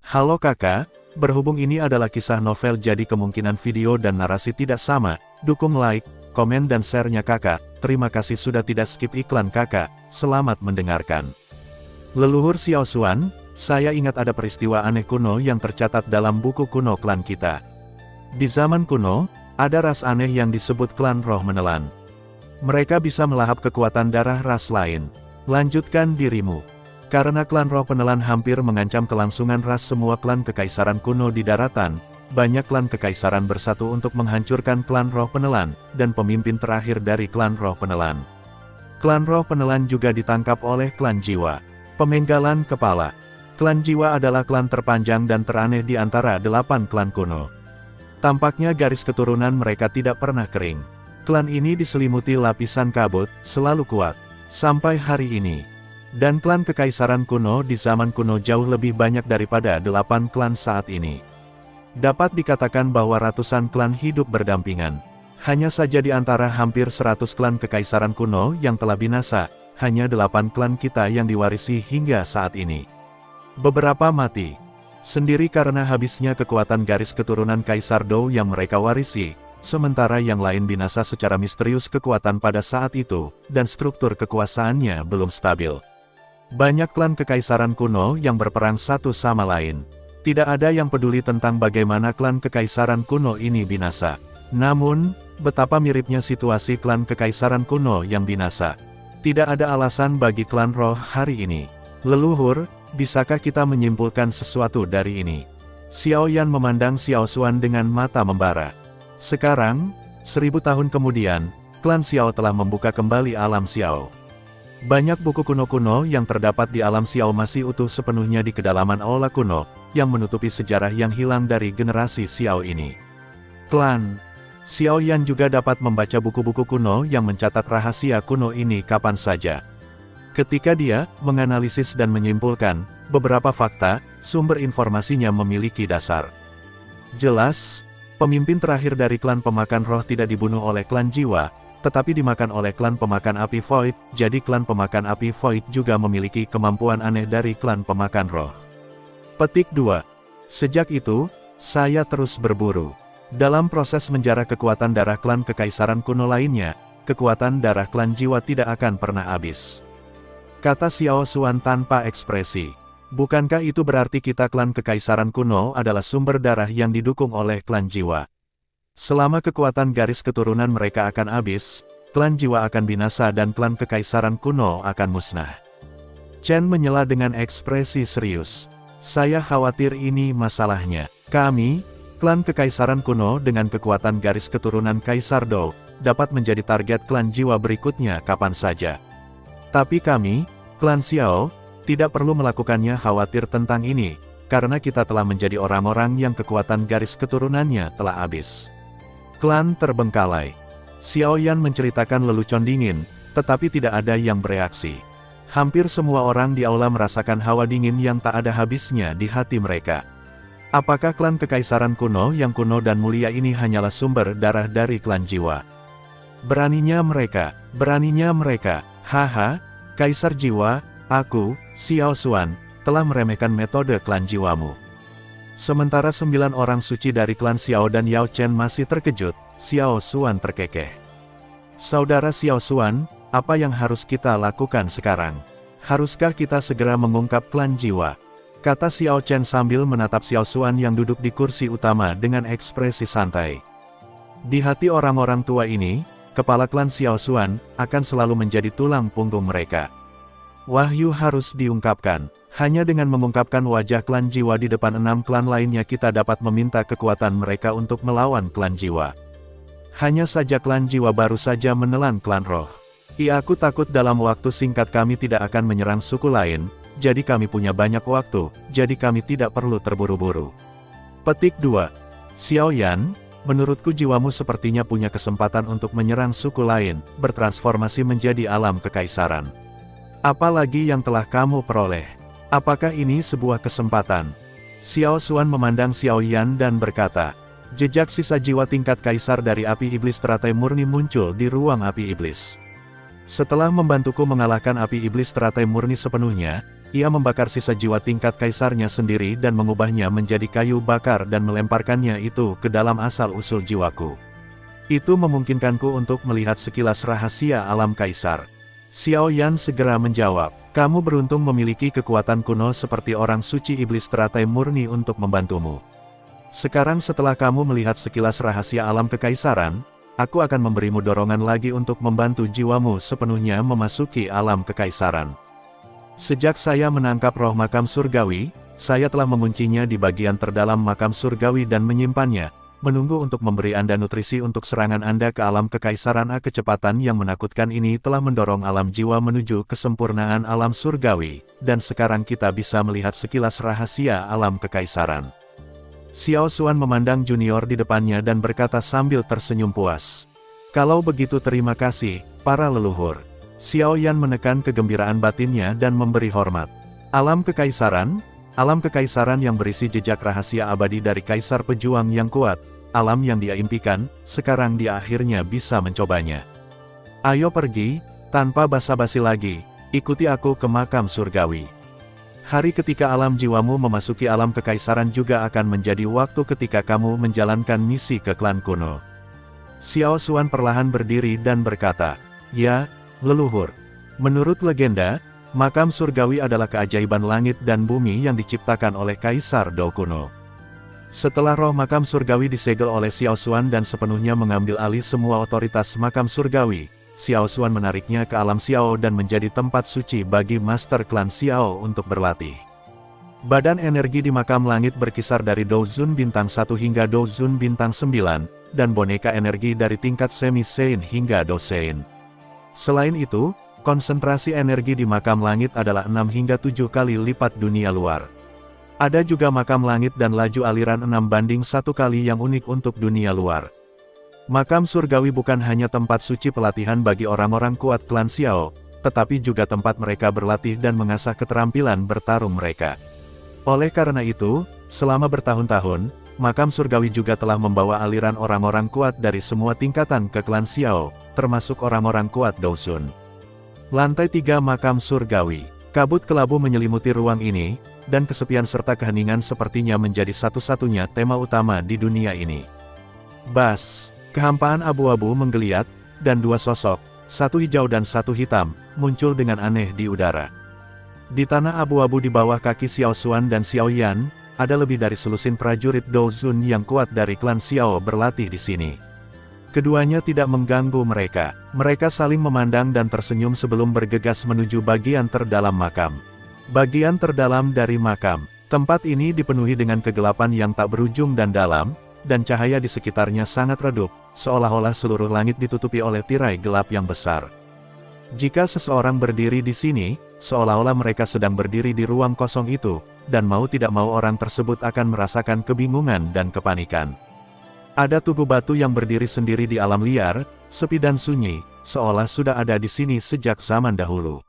Halo kakak, berhubung ini adalah kisah novel jadi kemungkinan video dan narasi tidak sama, dukung like, komen dan share-nya kakak, terima kasih sudah tidak skip iklan kakak, selamat mendengarkan. Leluhur Xiao Xuan, saya ingat ada peristiwa aneh kuno yang tercatat dalam buku kuno klan kita. Di zaman kuno, ada ras aneh yang disebut klan roh menelan. Mereka bisa melahap kekuatan darah ras lain. Lanjutkan dirimu. Karena klan roh penelan hampir mengancam kelangsungan ras semua klan kekaisaran kuno di daratan, banyak klan kekaisaran bersatu untuk menghancurkan klan roh penelan, dan pemimpin terakhir dari klan roh penelan. Klan roh penelan juga ditangkap oleh klan jiwa. Pemenggalan kepala. Klan jiwa adalah klan terpanjang dan teraneh di antara 8 klan kuno. Tampaknya garis keturunan mereka tidak pernah kering. Klan ini diselimuti lapisan kabut, selalu kuat, sampai hari ini. Dan klan kekaisaran kuno di zaman kuno jauh lebih banyak daripada 8 klan saat ini. Dapat dikatakan bahwa ratusan klan hidup berdampingan. Hanya saja di antara hampir 100 klan kekaisaran kuno yang telah binasa, hanya 8 klan kita yang diwarisi hingga saat ini. Beberapa mati sendiri karena habisnya kekuatan garis keturunan Kaisar Dou yang mereka warisi. Sementara yang lain binasa secara misterius kekuatan pada saat itu, dan struktur kekuasaannya belum stabil. Banyak klan kekaisaran kuno yang berperang satu sama lain. Tidak ada yang peduli tentang bagaimana klan kekaisaran kuno ini binasa. Namun, betapa miripnya situasi klan kekaisaran kuno yang binasa. Tidak ada alasan bagi klan roh hari ini. Leluhur, bisakah kita menyimpulkan sesuatu dari ini? Xiao Yan memandang Xiao Xuan dengan mata membara. Sekarang, 1000 tahun kemudian, klan Xiao telah membuka kembali alam Xiao. Banyak buku kuno-kuno yang terdapat di alam Xiao masih utuh sepenuhnya di kedalaman aula kuno, yang menutupi sejarah yang hilang dari generasi Xiao ini. Klan Xiao Yan juga dapat membaca buku-buku kuno yang mencatat rahasia kuno ini kapan saja. Ketika dia menganalisis dan menyimpulkan, beberapa fakta, sumber informasinya memiliki dasar. Jelas, pemimpin terakhir dari klan pemakan roh tidak dibunuh oleh klan jiwa, tetapi dimakan oleh klan pemakan api void, jadi klan pemakan api void juga memiliki kemampuan aneh dari klan pemakan roh. Petik 2. Sejak itu, saya terus berburu. Dalam proses menjarah kekuatan darah klan kekaisaran kuno lainnya, kekuatan darah klan jiwa tidak akan pernah habis. Kata Xiao Xuan tanpa ekspresi. Bukankah itu berarti kita klan kekaisaran kuno adalah sumber darah yang didukung oleh klan jiwa? Selama kekuatan garis keturunan mereka akan habis, klan jiwa akan binasa dan klan kekaisaran kuno akan musnah. Chen menyela dengan ekspresi serius. Saya khawatir ini masalahnya. Kami, klan kekaisaran kuno dengan kekuatan garis keturunan Kaisar Dou, dapat menjadi target klan jiwa berikutnya kapan saja. Tapi kami, klan Xiao, tidak perlu melakukannya khawatir tentang ini, karena kita telah menjadi orang-orang yang kekuatan garis keturunannya telah habis. Klan terbengkalai. Xiao Yan menceritakan lelucon dingin, tetapi tidak ada yang bereaksi. Hampir semua orang di aula merasakan hawa dingin yang tak ada habisnya di hati mereka. Apakah klan kekaisaran kuno yang kuno dan mulia ini hanyalah sumber darah dari klan jiwa? Beraninya mereka, haha, Kaisar Jiwa, aku, Xiao Xuan, telah meremehkan metode klan jiwamu. Sementara 9 orang suci dari klan Xiao dan Yao Chen masih terkejut, Xiao Xuan terkekeh. Saudara Xiao Xuan, apa yang harus kita lakukan sekarang? Haruskah kita segera mengungkap klan jiwa? Kata Xiao Chen sambil menatap Xiao Xuan yang duduk di kursi utama dengan ekspresi santai. Di hati orang-orang tua ini, kepala klan Xiao Xuan akan selalu menjadi tulang punggung mereka. Wahyu harus diungkapkan. Hanya dengan mengungkapkan wajah klan jiwa di depan 6 klan lainnya kita dapat meminta kekuatan mereka untuk melawan klan jiwa. Hanya saja klan jiwa baru saja menelan klan roh. Aku takut dalam waktu singkat kami tidak akan menyerang suku lain, jadi kami punya banyak waktu, jadi kami tidak perlu terburu-buru. Petik 2. Xiao Yan, menurutku jiwamu sepertinya punya kesempatan untuk menyerang suku lain, bertransformasi menjadi alam kekaisaran. Apalagi yang telah kamu peroleh? Apakah ini sebuah kesempatan? Xiao Xuan memandang Xiao Yan dan berkata, jejak sisa jiwa tingkat kaisar dari api iblis teratai murni muncul di ruang api iblis. Setelah membantuku mengalahkan api iblis teratai murni sepenuhnya, ia membakar sisa jiwa tingkat kaisarnya sendiri dan mengubahnya menjadi kayu bakar dan melemparkannya itu ke dalam asal-usul jiwaku. Itu memungkinkanku untuk melihat sekilas rahasia alam kaisar. Xiao Yan segera menjawab, kamu beruntung memiliki kekuatan kuno seperti orang suci iblis teratai murni untuk membantumu. Sekarang setelah kamu melihat sekilas rahasia alam kekaisaran, aku akan memberimu dorongan lagi untuk membantu jiwamu sepenuhnya memasuki alam kekaisaran. Sejak saya menangkap roh makam surgawi, saya telah menguncinya di bagian terdalam makam surgawi dan menyimpannya, menunggu untuk memberi Anda nutrisi untuk serangan Anda ke alam kekaisaran. Kecepatan yang menakutkan ini telah mendorong alam jiwa menuju kesempurnaan alam surgawi, dan sekarang kita bisa melihat sekilas rahasia alam kekaisaran. Xiao Xuan memandang junior di depannya dan berkata sambil tersenyum puas. Kalau begitu terima kasih, para leluhur. Xiao Yan menekan kegembiraan batinnya dan memberi hormat. Alam kekaisaran yang berisi jejak rahasia abadi dari kaisar pejuang yang kuat, alam yang dia impikan, sekarang dia akhirnya bisa mencobanya. Ayo pergi, tanpa basa-basi lagi, ikuti aku ke makam surgawi. Hari ketika alam jiwamu memasuki alam kekaisaran juga akan menjadi waktu ketika kamu menjalankan misi ke klan kuno. Xiao Xuan perlahan berdiri dan berkata, ya, leluhur. Menurut legenda, makam surgawi adalah keajaiban langit dan bumi yang diciptakan oleh Kaisar Dou kuno. Setelah roh makam surgawi disegel oleh Xiao Xuan dan sepenuhnya mengambil alih semua otoritas makam surgawi, Xiao Xuan menariknya ke alam Xiao dan menjadi tempat suci bagi Master Klan Xiao untuk berlatih. Badan energi di makam langit berkisar dari Douzun bintang 1 hingga Douzun bintang 9, dan boneka energi dari tingkat semi-Sein hingga Dosein. Selain itu, konsentrasi energi di makam langit adalah 6 hingga 7 kali lipat dunia luar. Ada juga makam langit dan laju aliran 6:1 kali yang unik untuk dunia luar. Makam surgawi bukan hanya tempat suci pelatihan bagi orang-orang kuat klan Xiao, tetapi juga tempat mereka berlatih dan mengasah keterampilan bertarung mereka. Oleh karena itu, selama bertahun-tahun, makam surgawi juga telah membawa aliran orang-orang kuat dari semua tingkatan ke klan Xiao, termasuk orang-orang kuat Douzun. Lantai 3 makam surgawi. Kabut kelabu menyelimuti ruang ini, dan kesepian serta keheningan sepertinya menjadi satu-satunya tema utama di dunia ini. Bas, kehampaan abu-abu menggeliat, dan dua sosok, satu hijau dan satu hitam, muncul dengan aneh di udara. Di tanah abu-abu di bawah kaki Xiao Xuan dan Xiao Yan, ada lebih dari selusin prajurit Douzun yang kuat dari klan Xiao berlatih di sini. Keduanya tidak mengganggu mereka. Mereka saling memandang dan tersenyum sebelum bergegas menuju bagian terdalam makam. Bagian terdalam dari makam. Tempat ini dipenuhi dengan kegelapan yang tak berujung dan dalam, dan cahaya di sekitarnya sangat redup, seolah-olah seluruh langit ditutupi oleh tirai gelap yang besar. Jika seseorang berdiri di sini, seolah-olah mereka sedang berdiri di ruang kosong itu, dan mau tidak mau orang tersebut akan merasakan kebingungan dan kepanikan. Ada tugu batu yang berdiri sendiri di alam liar, sepi dan sunyi, seolah sudah ada di sini sejak zaman dahulu.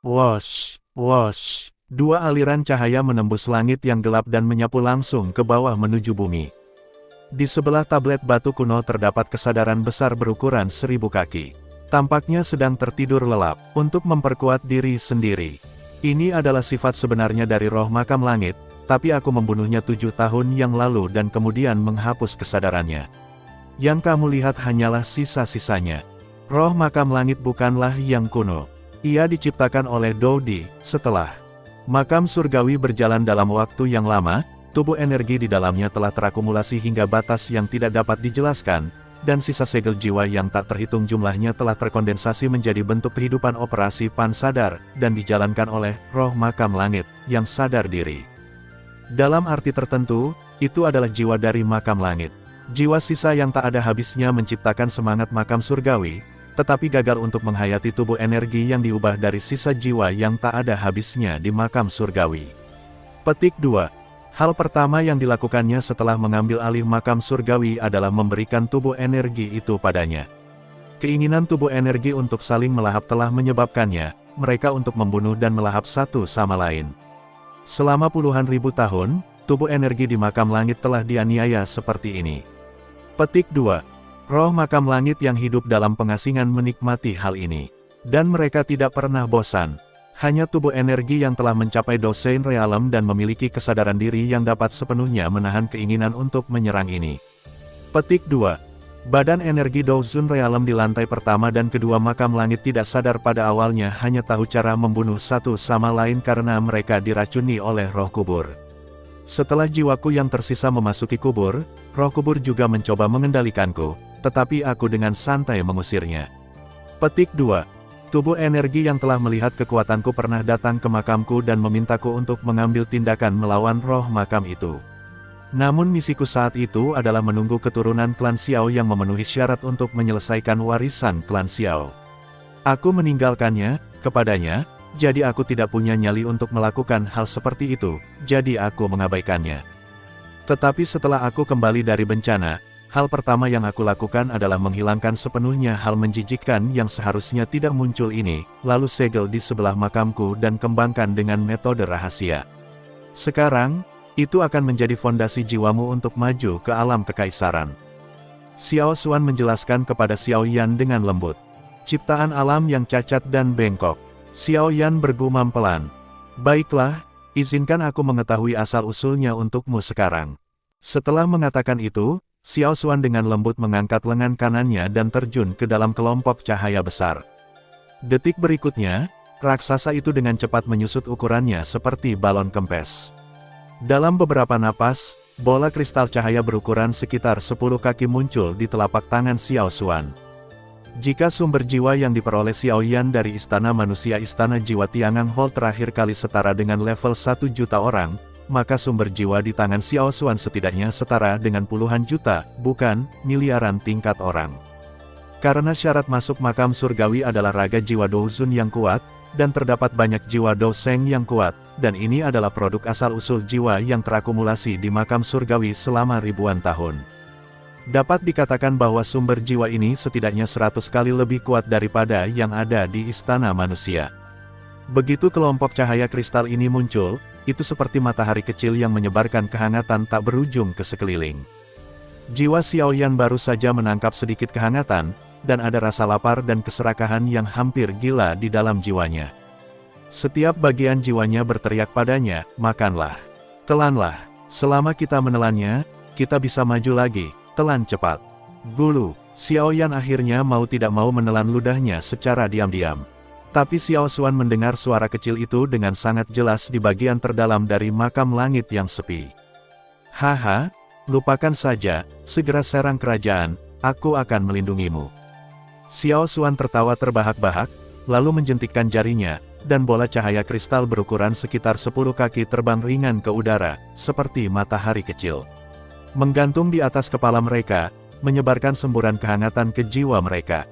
Wosh, wosh, dua aliran cahaya menembus langit yang gelap dan menyapu langsung ke bawah menuju bumi. Di sebelah tablet batu kuno terdapat kesadaran besar berukuran 1000 kaki. Tampaknya sedang tertidur lelap, untuk memperkuat diri sendiri. Ini adalah sifat sebenarnya dari roh makam langit, tapi aku membunuhnya 7 tahun yang lalu dan kemudian menghapus kesadarannya. Yang kamu lihat hanyalah sisa-sisanya. Roh makam langit bukanlah yang kuno. Ia diciptakan oleh Doudi. Setelah makam surgawi berjalan dalam waktu yang lama, tubuh energi di dalamnya telah terakumulasi hingga batas yang tidak dapat dijelaskan, dan sisa segel jiwa yang tak terhitung jumlahnya telah terkondensasi menjadi bentuk kehidupan operasi pansadar, dan dijalankan oleh roh makam langit, yang sadar diri. Dalam arti tertentu, itu adalah jiwa dari makam langit. Jiwa sisa yang tak ada habisnya menciptakan semangat makam surgawi, tetapi gagal untuk menghayati tubuh energi yang diubah dari sisa jiwa yang tak ada habisnya di makam surgawi. Petik 2. Hal pertama yang dilakukannya setelah mengambil alih makam surgawi adalah memberikan tubuh energi itu padanya. Keinginan tubuh energi untuk saling melahap telah menyebabkannya, mereka untuk membunuh dan melahap satu sama lain. Selama puluhan ribu tahun, tubuh energi di makam langit telah dianiaya seperti ini. Petik 2. Roh makam langit yang hidup dalam pengasingan menikmati hal ini. Dan mereka tidak pernah bosan. Hanya tubuh energi yang telah mencapai domain realem dan memiliki kesadaran diri yang dapat sepenuhnya menahan keinginan untuk menyerang ini. Petik 2. Badan energi domain realem di lantai pertama dan kedua makam langit tidak sadar pada awalnya hanya tahu cara membunuh satu sama lain karena mereka diracuni oleh roh kubur. Setelah jiwaku yang tersisa memasuki kubur, roh kubur juga mencoba mengendalikanku, tetapi aku dengan santai mengusirnya. Petik 2. Tubuh energi yang telah melihat kekuatanku pernah datang ke makamku dan memintaku untuk mengambil tindakan melawan roh makam itu. Namun misiku saat itu adalah menunggu keturunan klan Xiao yang memenuhi syarat untuk menyelesaikan warisan klan Xiao. Aku meninggalkannya kepadanya, jadi aku tidak punya nyali untuk melakukan hal seperti itu, jadi aku mengabaikannya. Tetapi setelah aku kembali dari bencana, hal pertama yang aku lakukan adalah menghilangkan sepenuhnya hal menjijikkan yang seharusnya tidak muncul ini, lalu segel di sebelah makamku dan kembangkan dengan metode rahasia. Sekarang, itu akan menjadi fondasi jiwamu untuk maju ke alam kekaisaran. Xiao Xuan menjelaskan kepada Xiao Yan dengan lembut. Ciptaan alam yang cacat dan bengkok. Xiao Yan bergumam pelan. Baiklah, izinkan aku mengetahui asal-usulnya untukmu sekarang. Setelah mengatakan itu, Xiao Xuan dengan lembut mengangkat lengan kanannya dan terjun ke dalam kelompok cahaya besar. Detik berikutnya, raksasa itu dengan cepat menyusut ukurannya seperti balon kempes. Dalam beberapa napas, bola kristal cahaya berukuran sekitar 10 kaki muncul di telapak tangan Xiao Xuan. Jika sumber jiwa yang diperoleh Xiao Yan dari Istana Manusia Istana Jiwa Tiangang Hall terakhir kali setara dengan level 1 juta orang, maka sumber jiwa di tangan Xiao Xuan setidaknya setara dengan puluhan juta, bukan miliaran tingkat orang. Karena syarat masuk makam surgawi adalah raga jiwa Douzun yang kuat, dan terdapat banyak jiwa Douseng yang kuat, dan ini adalah produk asal-usul jiwa yang terakumulasi di makam surgawi selama ribuan tahun. Dapat dikatakan bahwa sumber jiwa ini setidaknya 100 kali lebih kuat daripada yang ada di Istana Manusia. Begitu kelompok cahaya kristal ini muncul, itu seperti matahari kecil yang menyebarkan kehangatan tak berujung ke sekeliling. Jiwa Xiao Yan baru saja menangkap sedikit kehangatan, dan ada rasa lapar dan keserakahan yang hampir gila di dalam jiwanya. Setiap bagian jiwanya berteriak padanya, makanlah. Telanlah. Selama kita menelannya, kita bisa maju lagi, telan cepat. Gulu, Xiao Yan akhirnya mau tidak mau menelan ludahnya secara diam-diam. Tapi Xiao Xuan mendengar suara kecil itu dengan sangat jelas di bagian terdalam dari makam langit yang sepi. Haha, lupakan saja, segera serang kerajaan, aku akan melindungimu. Xiao Xuan tertawa terbahak-bahak, lalu menjentikkan jarinya, dan bola cahaya kristal berukuran sekitar 10 kaki terbang ringan ke udara, seperti matahari kecil. Menggantung di atas kepala mereka, menyebarkan semburan kehangatan ke jiwa mereka.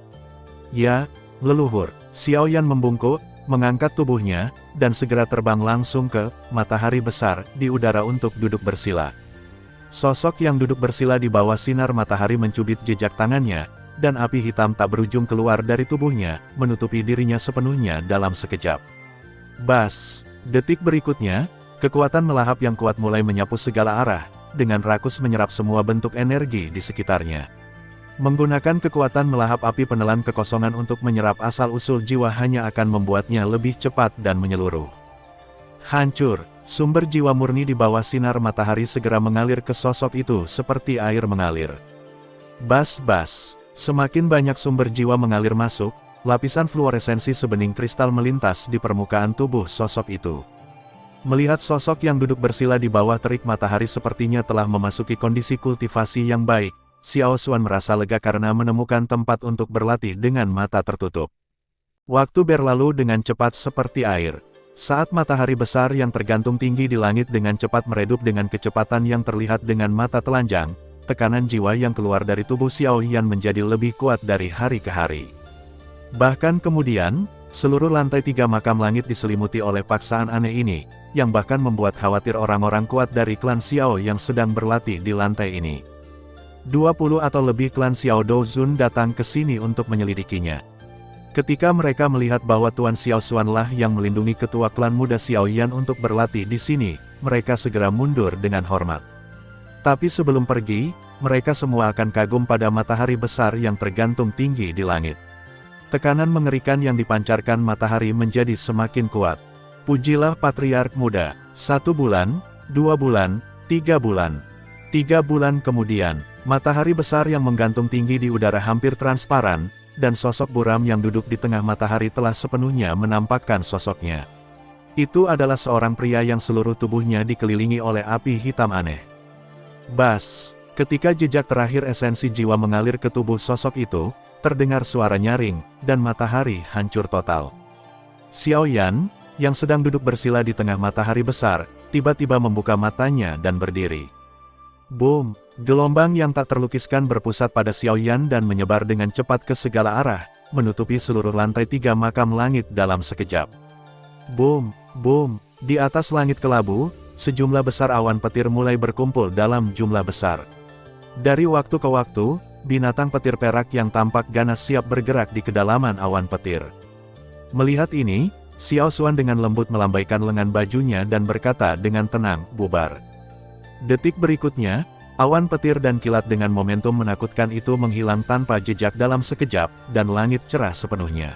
Ya, leluhur, Xiao Yan membungkuk, mengangkat tubuhnya, dan segera terbang langsung ke matahari besar di udara untuk duduk bersila. Sosok yang duduk bersila di bawah sinar matahari mencubit jejak tangannya, dan api hitam tak berujung keluar dari tubuhnya, menutupi dirinya sepenuhnya dalam sekejap. Bas! Detik berikutnya, kekuatan melahap yang kuat mulai menyapu segala arah, dengan rakus menyerap semua bentuk energi di sekitarnya. Menggunakan kekuatan melahap api penelan kekosongan untuk menyerap asal-usul jiwa hanya akan membuatnya lebih cepat dan menyeluruh. Hancur, sumber jiwa murni di bawah sinar matahari segera mengalir ke sosok itu seperti air mengalir. Bas-bas, semakin banyak sumber jiwa mengalir masuk, lapisan fluoresensi sebening kristal melintas di permukaan tubuh sosok itu. Melihat sosok yang duduk bersila di bawah terik matahari sepertinya telah memasuki kondisi kultivasi yang baik, Xiao Xuan merasa lega karena menemukan tempat untuk berlatih dengan mata tertutup. Waktu berlalu dengan cepat seperti air. Saat matahari besar yang tergantung tinggi di langit dengan cepat meredup dengan kecepatan yang terlihat dengan mata telanjang, tekanan jiwa yang keluar dari tubuh Xiao Yan menjadi lebih kuat dari hari ke hari. Bahkan kemudian, seluruh lantai 3 makam langit diselimuti oleh paksaan aneh ini, yang bahkan membuat khawatir orang-orang kuat dari klan Xiao yang sedang berlatih di lantai ini. 20 atau lebih klan Xiao Douzun datang ke sini untuk menyelidikinya. Ketika mereka melihat bahwa Tuan Xiao Xuan lah yang melindungi ketua klan muda Xiao Yan untuk berlatih di sini, mereka segera mundur dengan hormat. Tapi sebelum pergi, mereka semua akan kagum pada matahari besar yang tergantung tinggi di langit. Tekanan mengerikan yang dipancarkan matahari menjadi semakin kuat. Pujilah Patriark Muda. 1 bulan, 2 bulan, 3 bulan. 3 bulan kemudian, matahari besar yang menggantung tinggi di udara hampir transparan, dan sosok buram yang duduk di tengah matahari telah sepenuhnya menampakkan sosoknya. Itu adalah seorang pria yang seluruh tubuhnya dikelilingi oleh api hitam aneh. Bas, ketika jejak terakhir esensi jiwa mengalir ke tubuh sosok itu, terdengar suara nyaring, dan matahari hancur total. Xiao Yan, yang sedang duduk bersila di tengah matahari besar, tiba-tiba membuka matanya dan berdiri. Boom! Gelombang yang tak terlukiskan berpusat pada Xiao Yan dan menyebar dengan cepat ke segala arah, menutupi seluruh lantai 3 makam langit dalam sekejap. Boom! Boom! Di atas langit kelabu, sejumlah besar awan petir mulai berkumpul dalam jumlah besar. Dari waktu ke waktu, binatang petir perak yang tampak ganas siap bergerak di kedalaman awan petir. Melihat ini, Xiao Xuan dengan lembut melambaikan lengan bajunya dan berkata dengan tenang, "Bubar." Detik berikutnya, awan petir dan kilat dengan momentum menakutkan itu menghilang tanpa jejak dalam sekejap, dan langit cerah sepenuhnya.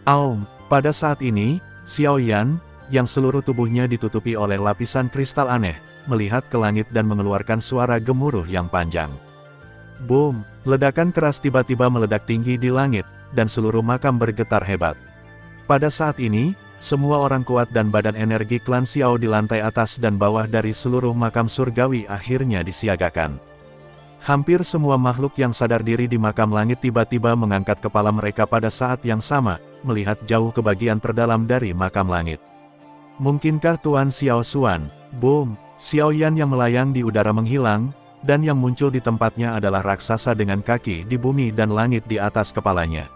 Aum, pada saat ini, Xiao Yan, yang seluruh tubuhnya ditutupi oleh lapisan kristal aneh, melihat ke langit dan mengeluarkan suara gemuruh yang panjang. Boom! Ledakan keras tiba-tiba meledak tinggi di langit, dan seluruh makam bergetar hebat. Pada saat ini, semua orang kuat dan badan energi klan Xiao di lantai atas dan bawah dari seluruh makam surgawi akhirnya disiagakan. Hampir semua makhluk yang sadar diri di makam langit tiba-tiba mengangkat kepala mereka pada saat yang sama, melihat jauh ke bagian terdalam dari makam langit. Mungkinkah Tuan Xiao Xuan? Boom! Xiao Yan yang melayang di udara menghilang, dan yang muncul di tempatnya adalah raksasa dengan kaki di bumi dan langit di atas kepalanya.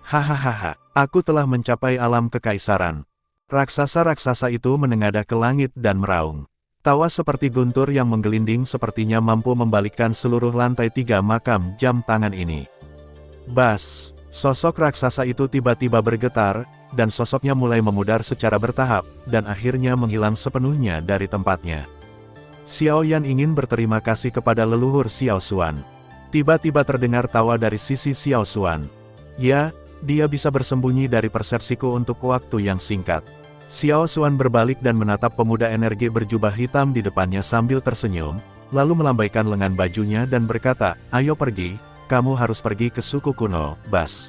Hahaha, aku telah mencapai alam kekaisaran. Raksasa-raksasa itu menengadah ke langit dan meraung. Tawa seperti guntur yang menggelinding sepertinya mampu membalikkan seluruh lantai 3 makam jam tangan ini. Bas, sosok raksasa itu tiba-tiba bergetar, dan sosoknya mulai memudar secara bertahap, dan akhirnya menghilang sepenuhnya dari tempatnya. Xiao Yan ingin berterima kasih kepada leluhur Xiao Xuan. Tiba-tiba terdengar tawa dari sisi Xiao Xuan. Ya, dia bisa bersembunyi dari persepsiku untuk waktu yang singkat. Xiao Xuan berbalik dan menatap pemuda energi berjubah hitam di depannya sambil tersenyum, lalu melambaikan lengan bajunya dan berkata, "Ayo pergi, kamu harus pergi ke suku kuno, Bas."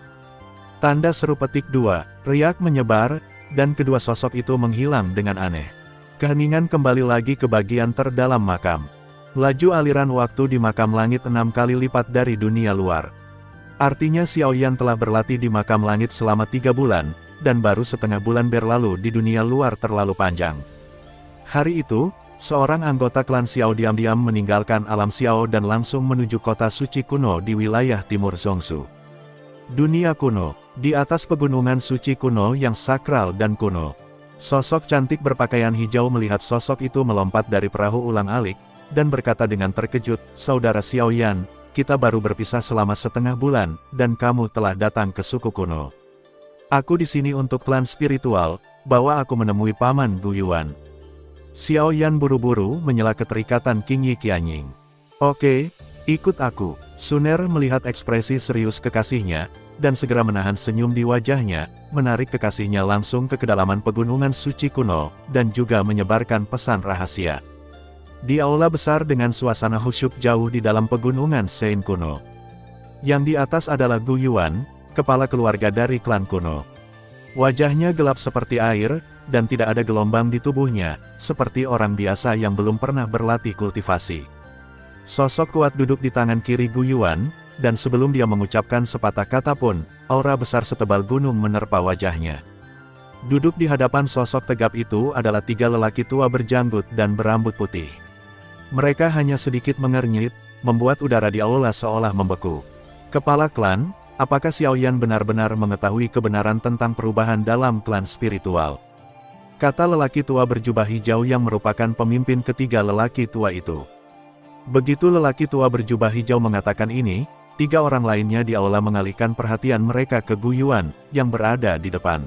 Tanda seru petik 2, riak menyebar, dan kedua sosok itu menghilang dengan aneh. Keheningan kembali lagi ke bagian terdalam makam. Laju aliran waktu di makam langit 6 kali lipat dari dunia luar. Artinya Xiao Yan telah berlatih di makam langit selama 3 bulan, dan baru setengah bulan berlalu di dunia luar terlalu panjang. Hari itu, seorang anggota klan Xiao diam-diam meninggalkan alam Xiao dan langsung menuju kota suci kuno di wilayah timur Zhongshu. Dunia kuno, di atas pegunungan suci kuno yang sakral dan kuno. Sosok cantik berpakaian hijau melihat sosok itu melompat dari perahu ulang-alik, dan berkata dengan terkejut, "Saudara Xiao Yan, kita baru berpisah selama setengah bulan, dan kamu telah datang ke suku kuno. Aku di sini untuk klan spiritual, bahwa aku menemui Paman Gu Yuan." Xiao Yan buru-buru menyela keterikatan King Yi Qianying. "Oke, ikut aku." Suner melihat ekspresi serius kekasihnya, dan segera menahan senyum di wajahnya, menarik kekasihnya langsung ke kedalaman pegunungan suci kuno, dan juga menyebarkan pesan rahasia. Di aula besar dengan suasana khusyuk jauh di dalam pegunungan Sein kuno. Yang di atas adalah Gu Yuan, kepala keluarga dari klan kuno. Wajahnya gelap seperti air, dan tidak ada gelombang di tubuhnya, seperti orang biasa yang belum pernah berlatih kultivasi. Sosok kuat duduk di tangan kiri Gu Yuan, dan sebelum dia mengucapkan sepatah kata pun, aura besar setebal gunung menerpa wajahnya. Duduk di hadapan sosok tegap itu adalah 3 lelaki tua berjanggut dan berambut putih. Mereka hanya sedikit mengernyit, membuat udara di aula seolah membeku. Kepala klan, apakah Xiao Yan benar-benar mengetahui kebenaran tentang perubahan dalam klan spiritual? Kata lelaki tua berjubah hijau yang merupakan pemimpin ketiga lelaki tua itu. Begitu lelaki tua berjubah hijau mengatakan ini, 3 orang lainnya di aula mengalihkan perhatian mereka ke Gu Yuan, yang berada di depan.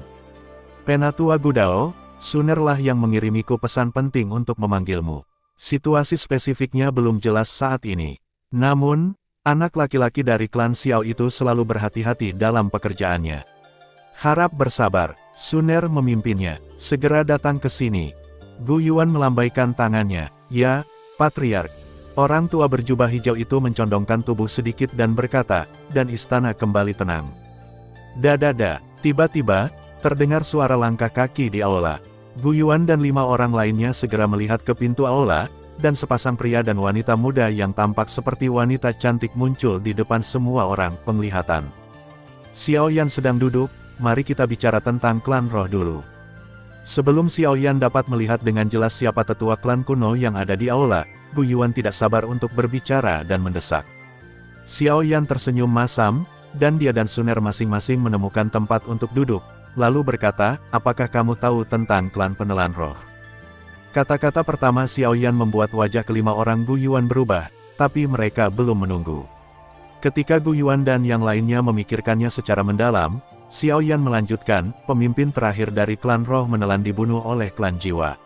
"Penatua Gudao, Sunerlah yang mengirimiku pesan penting untuk memanggilmu. Situasi spesifiknya belum jelas saat ini. Namun, Anak laki-laki dari klan Xiao itu selalu berhati-hati dalam pekerjaannya. Harap bersabar, Suner memimpinnya. Segera datang ke sini. Gu Yuan melambaikan tangannya. Ya, Patriark. Orang tua berjubah hijau itu mencondongkan tubuh sedikit dan berkata, dan istana kembali tenang. Dadada, tiba-tiba, terdengar suara langkah kaki di aula. Gu Yuan dan 5 orang lainnya segera melihat ke pintu aula, dan sepasang pria dan wanita muda yang tampak seperti wanita cantik muncul di depan semua orang penglihatan. Xiao Yan sedang duduk, mari kita bicara tentang klan roh dulu. Sebelum Xiao Yan dapat melihat dengan jelas siapa tetua klan kuno yang ada di aula, Gu Yuan tidak sabar untuk berbicara dan mendesak. Xiao Yan tersenyum masam, dan dia dan Suner masing-masing menemukan tempat untuk duduk, lalu berkata, apakah kamu tahu tentang klan penelan roh? Kata-kata pertama Xiao Yan membuat wajah kelima orang Gu Yuan berubah, tapi mereka belum menunggu. Ketika Gu Yuan dan yang lainnya memikirkannya secara mendalam, Xiao Yan melanjutkan, pemimpin terakhir dari klan roh menelan dibunuh oleh klan jiwa.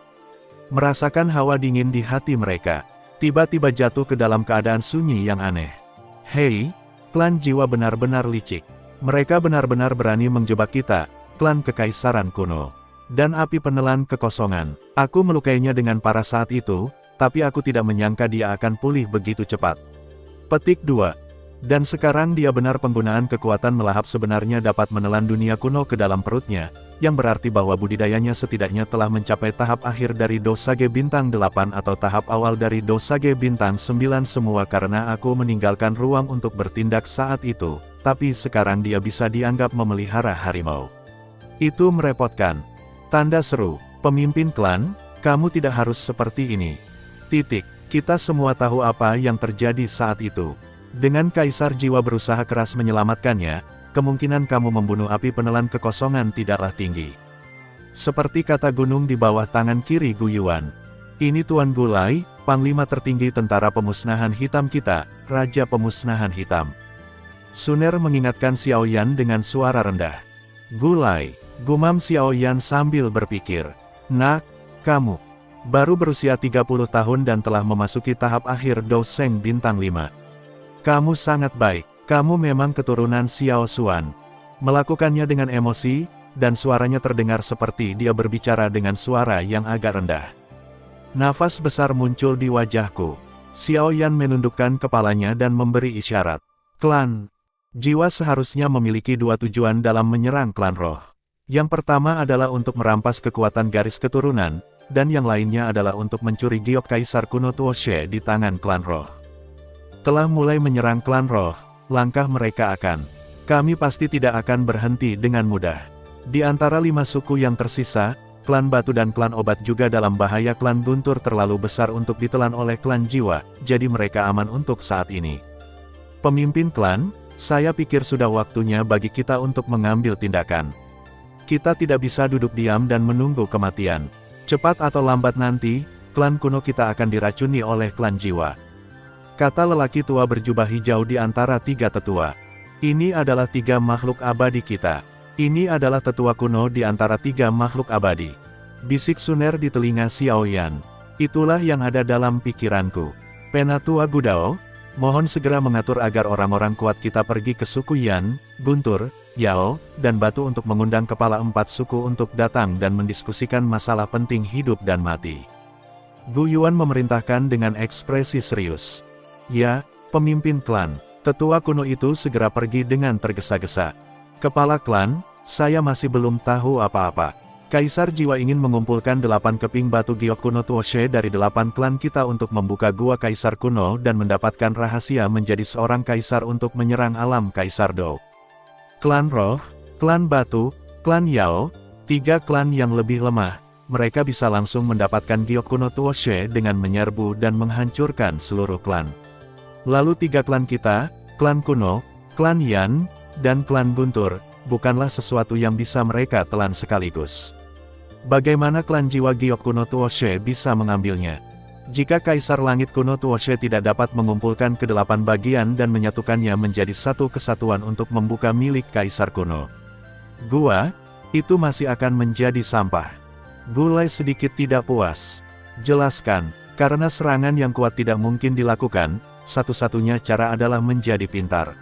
Merasakan hawa dingin di hati mereka, tiba-tiba jatuh ke dalam keadaan sunyi yang aneh. Hei, klan jiwa benar-benar licik. Mereka benar-benar berani menjebak kita, klan kekaisaran kuno. Dan api penelan kekosongan. Aku melukainya dengan parah saat itu, tapi aku tidak menyangka dia akan pulih begitu cepat. Petik 2. Dan sekarang dia benar penggunaan kekuatan melahap sebenarnya dapat menelan dunia kuno ke dalam perutnya, yang berarti bahwa budidayanya setidaknya telah mencapai tahap akhir dari Dosage Bintang 8 atau tahap awal dari Dosage Bintang 9 semua karena aku meninggalkan ruang untuk bertindak saat itu, tapi sekarang dia bisa dianggap memelihara harimau. Itu merepotkan. Tanda seru, pemimpin klan, kamu tidak harus seperti ini. Titik, kita semua tahu apa yang terjadi saat itu. Dengan Kaisar Jiwa berusaha keras menyelamatkannya, kemungkinan kamu membunuh api penelan kekosongan tidaklah tinggi. Seperti kata gunung di bawah tangan kiri Gu Yuan. Ini Tuan Gulai, Panglima tertinggi tentara pemusnahan hitam kita, Raja Pemusnahan Hitam. Suner mengingatkan Xiao Yan dengan suara rendah. Gulai, gumam Xiao Yan sambil berpikir. Nak, kamu baru berusia 30 tahun dan telah memasuki tahap akhir Doseng Bintang 5. Kamu sangat baik, kamu memang keturunan Xiao Xuan. Melakukannya dengan emosi, dan suaranya terdengar seperti dia berbicara dengan suara yang agak rendah. Nafas besar muncul di wajahku. Xiao Yan menundukkan kepalanya dan memberi isyarat. Klan jiwa seharusnya memiliki 2 tujuan dalam menyerang klan roh. Yang pertama adalah untuk merampas kekuatan garis keturunan, dan yang lainnya adalah untuk mencuri giok kaisar kuno Tuoshe di tangan klan roh. Telah mulai menyerang klan roh, langkah mereka akan. Kami pasti tidak akan berhenti dengan mudah. Di antara 5 suku yang tersisa, klan batu dan klan obat juga dalam bahaya. Klan guntur terlalu besar untuk ditelan oleh klan jiwa, jadi mereka aman untuk saat ini. Pemimpin klan, saya pikir sudah waktunya bagi kita untuk mengambil tindakan. Kita tidak bisa duduk diam dan menunggu kematian. Cepat atau lambat nanti, klan kuno kita akan diracuni oleh klan jiwa. Kata lelaki tua berjubah hijau di antara 3 tetua. Ini adalah 3 makhluk abadi kita. Ini adalah tetua kuno di antara 3 makhluk abadi. Bisik Suner di telinga Xiao Yan. Itulah yang ada dalam pikiranku. Penatua Gudao, mohon segera mengatur agar orang-orang kuat kita pergi ke suku Yan, Guntur, Yao, dan Batu untuk mengundang kepala 4 suku untuk datang dan mendiskusikan masalah penting hidup dan mati. Gu Yuan memerintahkan dengan ekspresi serius. Ya, pemimpin klan. Tetua kuno itu segera pergi dengan tergesa-gesa. Kepala klan, saya masih belum tahu apa-apa. Kaisar Jiwa ingin mengumpulkan 8 keping batu giok kuno Tuoshe dari 8 klan kita untuk membuka gua Kaisar kuno dan mendapatkan rahasia menjadi seorang kaisar untuk menyerang alam Kaisar Dou. Klan roh, klan batu, klan Yao, 3 klan yang lebih lemah, mereka bisa langsung mendapatkan giok kuno Tuoshe dengan menyerbu dan menghancurkan seluruh klan. Lalu 3 klan kita, klan kuno, klan Yan, dan klan Guntur, bukanlah sesuatu yang bisa mereka telan sekaligus. Bagaimana klan jiwa giok kuno Tuoshe bisa mengambilnya? Jika Kaisar Langit kuno Tuoshe tidak dapat mengumpulkan ke-8 bagian dan menyatukannya menjadi satu kesatuan untuk membuka milik Kaisar kuno, gua, itu masih akan menjadi sampah. Gulai sedikit tidak puas. Jelaskan, karena serangan yang kuat tidak mungkin dilakukan, satu-satunya cara adalah menjadi pintar.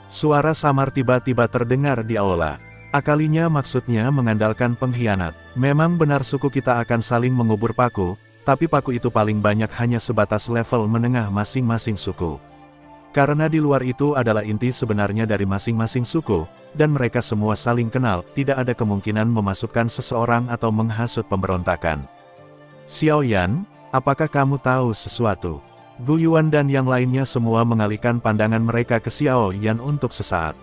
Suara samar tiba-tiba terdengar di aula. Akalinya maksudnya mengandalkan pengkhianat. Memang benar suku kita akan saling mengubur paku, tapi paku itu paling banyak hanya sebatas level menengah masing-masing suku. Karena di luar itu adalah inti sebenarnya dari masing-masing suku, dan mereka semua saling kenal, tidak ada kemungkinan memasukkan seseorang atau menghasut pemberontakan. Xiao Yan, apakah kamu tahu sesuatu? Gu Yuan dan yang lainnya semua mengalihkan pandangan mereka ke Xiao Yan untuk sesaat.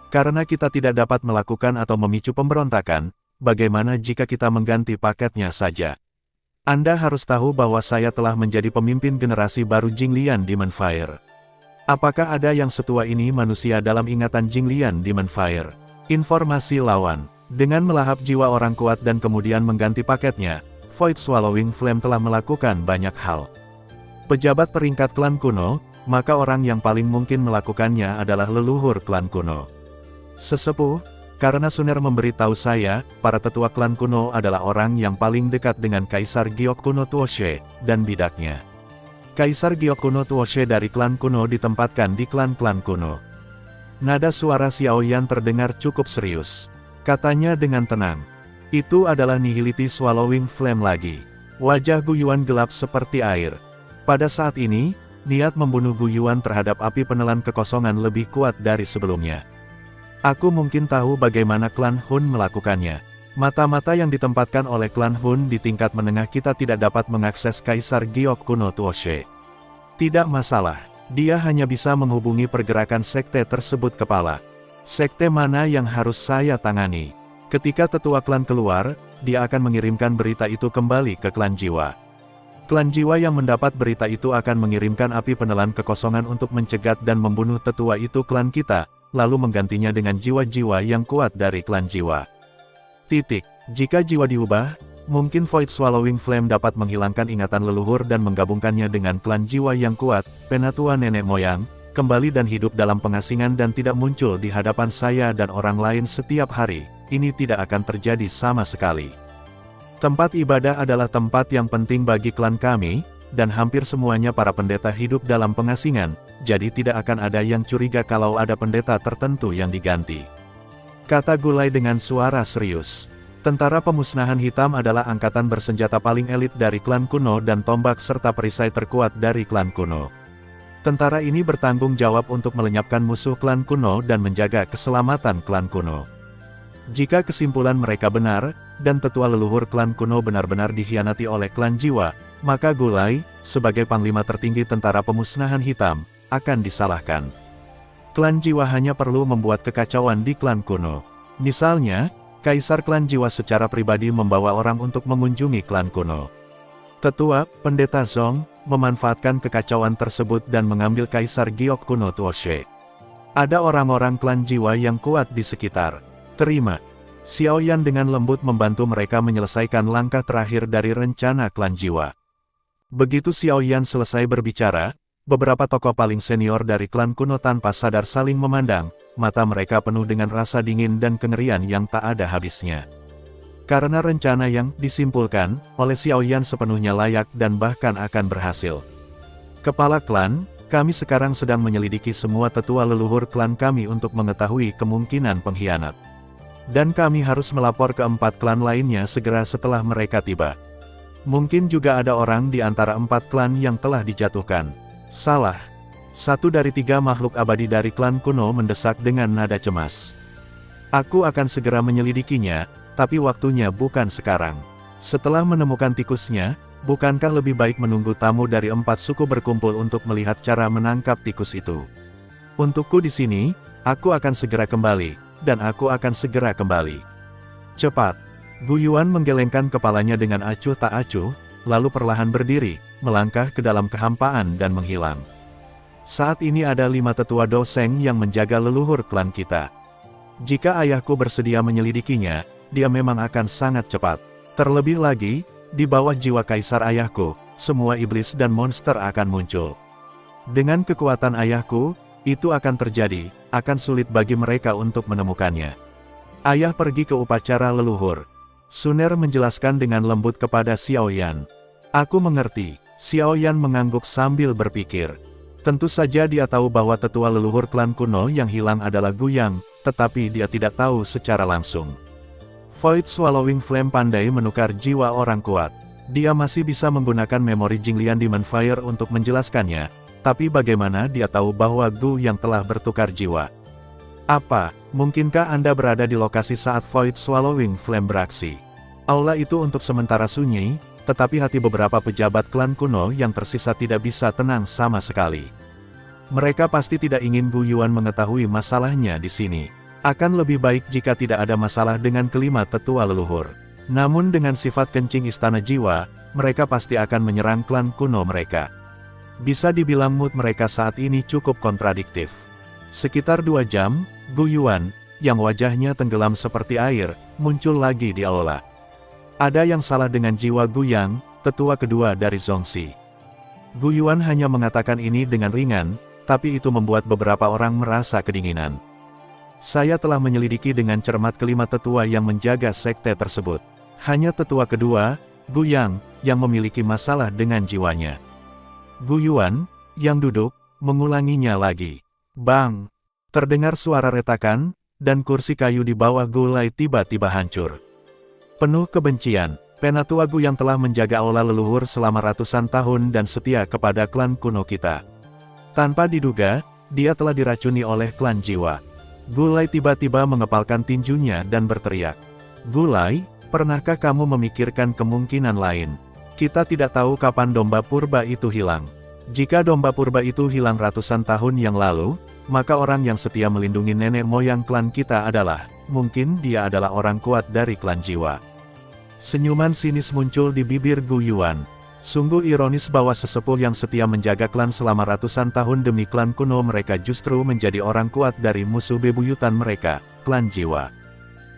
Karena kita tidak dapat melakukan atau memicu pemberontakan, bagaimana jika kita mengganti paketnya saja? Anda harus tahu bahwa saya telah menjadi pemimpin generasi baru Jinglian Demon Fire. Apakah ada yang setua ini manusia dalam ingatan Jinglian Demon Fire? Informasi lawan. Dengan melahap jiwa orang kuat dan kemudian mengganti paketnya, Void Swallowing Flame telah melakukan banyak hal. Pejabat peringkat klan kuno, maka orang yang paling mungkin melakukannya adalah leluhur klan kuno. Sesepuh, karena Suner memberitahu saya, para tetua klan kuno adalah orang yang paling dekat dengan Kaisar Giok kuno Tuoshe, dan bidaknya. Kaisar Giok kuno Tuoshe dari klan kuno ditempatkan di klan-klan kuno. Nada suara Xiao Yan terdengar cukup serius. Katanya dengan tenang. Itu adalah Nihility Swallowing Flame lagi. Wajah Gu Yuan gelap seperti air. Pada saat ini, niat membunuh Gu Yuan terhadap api penelan kekosongan lebih kuat dari sebelumnya. Aku mungkin tahu bagaimana klan Hun melakukannya. Mata-mata yang ditempatkan oleh klan Hun di tingkat menengah kita tidak dapat mengakses Kaisar Giok kuno Tuoshe. Tidak masalah, dia hanya bisa menghubungi pergerakan sekte tersebut kepala. Sekte mana yang harus saya tangani? Ketika tetua klan keluar, dia akan mengirimkan berita itu kembali ke klan jiwa. Klan jiwa yang mendapat berita itu akan mengirimkan api penelan kekosongan untuk mencegat dan membunuh tetua itu klan kita, lalu menggantinya dengan jiwa-jiwa yang kuat dari klan jiwa. Jika jiwa diubah, mungkin Void Swallowing Flame dapat menghilangkan ingatan leluhur dan menggabungkannya dengan klan jiwa yang kuat, penatua nenek moyang, kembali dan hidup dalam pengasingan dan tidak muncul di hadapan saya dan orang lain setiap hari. Ini tidak akan terjadi sama sekali. Tempat ibadah adalah tempat yang penting bagi klan kami, dan hampir semuanya para pendeta hidup dalam pengasingan, jadi tidak akan ada yang curiga kalau ada pendeta tertentu yang diganti. Kata Gulai dengan suara serius. Tentara pemusnahan hitam adalah angkatan bersenjata paling elit dari klan kuno dan tombak serta perisai terkuat dari klan kuno. Tentara ini bertanggung jawab untuk melenyapkan musuh klan kuno dan menjaga keselamatan klan kuno. Jika kesimpulan mereka benar, dan tetua leluhur klan kuno benar-benar dikhianati oleh klan jiwa, maka Gulai, sebagai panglima tertinggi tentara pemusnahan hitam, akan disalahkan. Klan jiwa hanya perlu membuat kekacauan di klan kuno. Misalnya, Kaisar klan jiwa secara pribadi membawa orang untuk mengunjungi klan kuno. Tetua, Pendeta Zong, memanfaatkan kekacauan tersebut dan mengambil Kaisar Giok kuno Tuoshe. Ada orang-orang klan jiwa yang kuat di sekitar. Terima. Xiao Yan dengan lembut membantu mereka menyelesaikan langkah terakhir dari rencana klan jiwa. Begitu Xiao Yan selesai berbicara, beberapa tokoh paling senior dari klan kuno tanpa sadar saling memandang, mata mereka penuh dengan rasa dingin dan kengerian yang tak ada habisnya. Karena rencana yang disimpulkan oleh Xiao Yan sepenuhnya layak dan bahkan akan berhasil. Kepala klan, kami sekarang sedang menyelidiki semua tetua leluhur klan kami untuk mengetahui kemungkinan pengkhianat. Dan kami harus melapor ke 4 klan lainnya segera setelah mereka tiba. Mungkin juga ada orang di antara 4 klan yang telah dijatuhkan. Salah. 1 dari 3 makhluk abadi dari klan kuno mendesak dengan nada cemas. Aku akan segera menyelidikinya, tapi waktunya bukan sekarang. Setelah menemukan tikusnya, bukankah lebih baik menunggu tamu dari 4 suku berkumpul untuk melihat cara menangkap tikus itu? Untukku di sini, aku akan segera kembali. Dan aku akan segera kembali. Cepat. Gu Yuan menggelengkan kepalanya dengan acuh tak acuh, lalu perlahan berdiri, melangkah ke dalam kehampaan dan menghilang. Saat ini ada 5 tetua doseng yang menjaga leluhur klan kita. Jika ayahku bersedia menyelidikinya, dia memang akan sangat cepat. Terlebih lagi, di bawah jiwa kaisar ayahku, semua iblis dan monster akan muncul. Dengan kekuatan ayahku, itu akan terjadi, akan sulit bagi mereka untuk menemukannya. Ayah pergi ke upacara leluhur. Suner menjelaskan dengan lembut kepada Xiao Yan. Aku mengerti. Xiao Yan mengangguk sambil berpikir. Tentu saja dia tahu bahwa tetua leluhur klan kuno yang hilang adalah Gu Yang, tetapi dia tidak tahu secara langsung. Void Swallowing Flame pandai menukar jiwa orang kuat. Dia masih bisa menggunakan memori Jinglian Demon Fire untuk menjelaskannya, tapi bagaimana dia tahu bahwa Gu Yang telah bertukar jiwa? Apa, mungkinkah Anda berada di lokasi saat Void Swallowing Flame beraksi? Aula itu untuk sementara sunyi, tetapi hati beberapa pejabat klan kuno yang tersisa tidak bisa tenang sama sekali. Mereka pasti tidak ingin Gu Yuan mengetahui masalahnya di sini. Akan lebih baik jika tidak ada masalah dengan kelima tetua leluhur. Namun dengan sifat kencing istana jiwa, mereka pasti akan menyerang klan kuno mereka. Bisa dibilang mood mereka saat ini cukup kontradiktif. Sekitar 2 jam, Gu Yuan, yang wajahnya tenggelam seperti air, muncul lagi di aula. Ada yang salah dengan jiwa Gu Yang, tetua kedua dari Zongxi. Gu Yuan hanya mengatakan ini dengan ringan, tapi itu membuat beberapa orang merasa kedinginan. Saya telah menyelidiki dengan cermat kelima tetua yang menjaga sekte tersebut. Hanya tetua kedua, Gu Yang, yang memiliki masalah dengan jiwanya. Gu Yuan, yang duduk, mengulanginya lagi. Bang! Terdengar suara retakan, dan kursi kayu di bawah Gulai tiba-tiba hancur. Penuh kebencian, penatua Gu yang telah menjaga aula leluhur selama ratusan tahun dan setia kepada klan kuno kita. Tanpa diduga, dia telah diracuni oleh klan jiwa. Gulai tiba-tiba mengepalkan tinjunya dan berteriak. Gulai, pernahkah kamu memikirkan kemungkinan lain? Kita tidak tahu kapan domba purba itu hilang. Jika domba purba itu hilang ratusan tahun yang lalu, maka orang yang setia melindungi nenek moyang klan kita adalah, mungkin dia adalah orang kuat dari klan jiwa. Senyuman sinis muncul di bibir Gu Yuan. Sungguh ironis bahwa sesepuh yang setia menjaga klan selama ratusan tahun demi klan kuno mereka justru menjadi orang kuat dari musuh bebuyutan mereka, klan jiwa.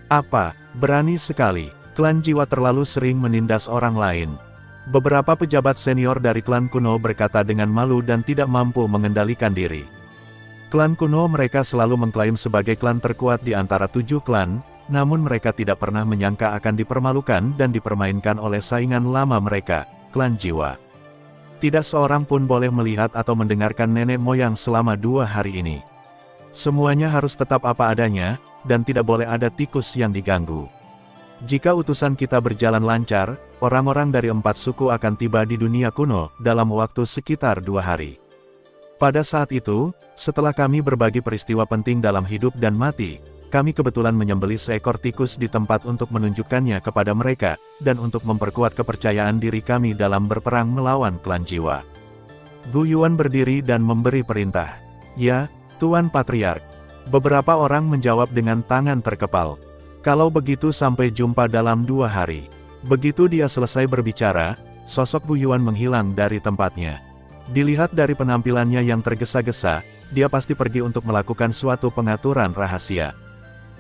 Apa, berani sekali, klan jiwa terlalu sering menindas orang lain. Beberapa pejabat senior dari klan kuno berkata dengan malu dan tidak mampu mengendalikan diri. Klan kuno mereka selalu mengklaim sebagai klan terkuat di antara 7 klan, namun mereka tidak pernah menyangka akan dipermalukan dan dipermainkan oleh saingan lama mereka, klan jiwa. Tidak seorang pun boleh melihat atau mendengarkan nenek moyang selama 2 hari ini. Semuanya harus tetap apa adanya, dan tidak boleh ada tikus yang diganggu. Jika utusan kita berjalan lancar, orang-orang dari 4 suku akan tiba di dunia kuno, dalam waktu sekitar 2 hari. Pada saat itu, setelah kami berbagi peristiwa penting dalam hidup dan mati, kami kebetulan menyembelih seekor tikus di tempat untuk menunjukkannya kepada mereka, dan untuk memperkuat kepercayaan diri kami dalam berperang melawan klan jiwa. Gu Yuan berdiri dan memberi perintah. Ya, Tuan Patriark. Beberapa orang menjawab dengan tangan terkepal. Kalau begitu sampai jumpa dalam 2 hari. Begitu dia selesai berbicara, sosok Gu Yuan menghilang dari tempatnya. Dilihat dari penampilannya yang tergesa-gesa, dia pasti pergi untuk melakukan suatu pengaturan rahasia.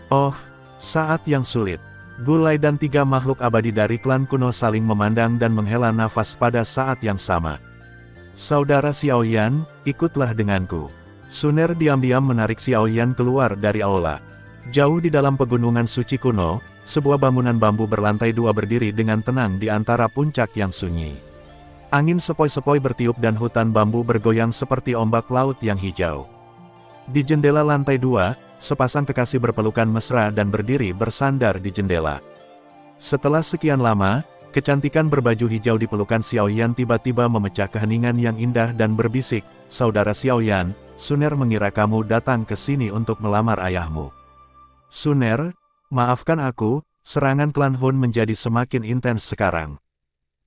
Oh, saat yang sulit. Gulai dan 3 makhluk abadi dari klan kuno saling memandang dan menghela nafas pada saat yang sama. Saudara Xiao Yan, ikutlah denganku. Suner diam-diam menarik Xiao Yan keluar dari aula. Jauh di dalam pegunungan suci kuno, sebuah bangunan bambu berlantai 2 berdiri dengan tenang di antara puncak yang sunyi. Angin sepoi-sepoi bertiup dan hutan bambu bergoyang seperti ombak laut yang hijau. Di jendela lantai 2, sepasang kekasih berpelukan mesra dan berdiri bersandar di jendela. Setelah sekian lama, kecantikan berbaju hijau di pelukan Xiao Yan tiba-tiba memecah keheningan yang indah dan berbisik, "Saudara Xiao Yan, Suner mengira kamu datang ke sini untuk melamar ayahmu." "Suner, maafkan aku, serangan klan Hun menjadi semakin intens sekarang.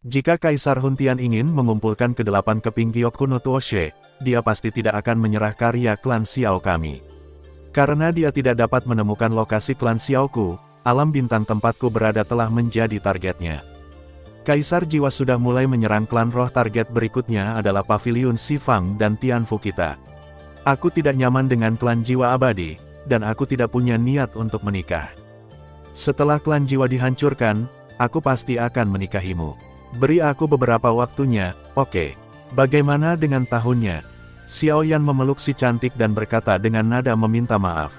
Jika Kaisar Huntian ingin mengumpulkan ke-8 keping giok kuno Tuoshe, dia pasti tidak akan menyerah karya klan Xiao kami. Karena dia tidak dapat menemukan lokasi klan Xiaoku, alam bintang tempatku berada telah menjadi targetnya. Kaisar Jiwa sudah mulai menyerang klan roh. Target berikutnya adalah Paviliun Sifang dan Tianfu kita. Aku tidak nyaman dengan klan Jiwa abadi, dan aku tidak punya niat untuk menikah. Setelah klan Jiwa dihancurkan, aku pasti akan menikahimu. Beri aku beberapa waktunya, oke? Bagaimana dengan tahunnya?" Xiao Yan memeluk si cantik dan berkata dengan nada meminta maaf.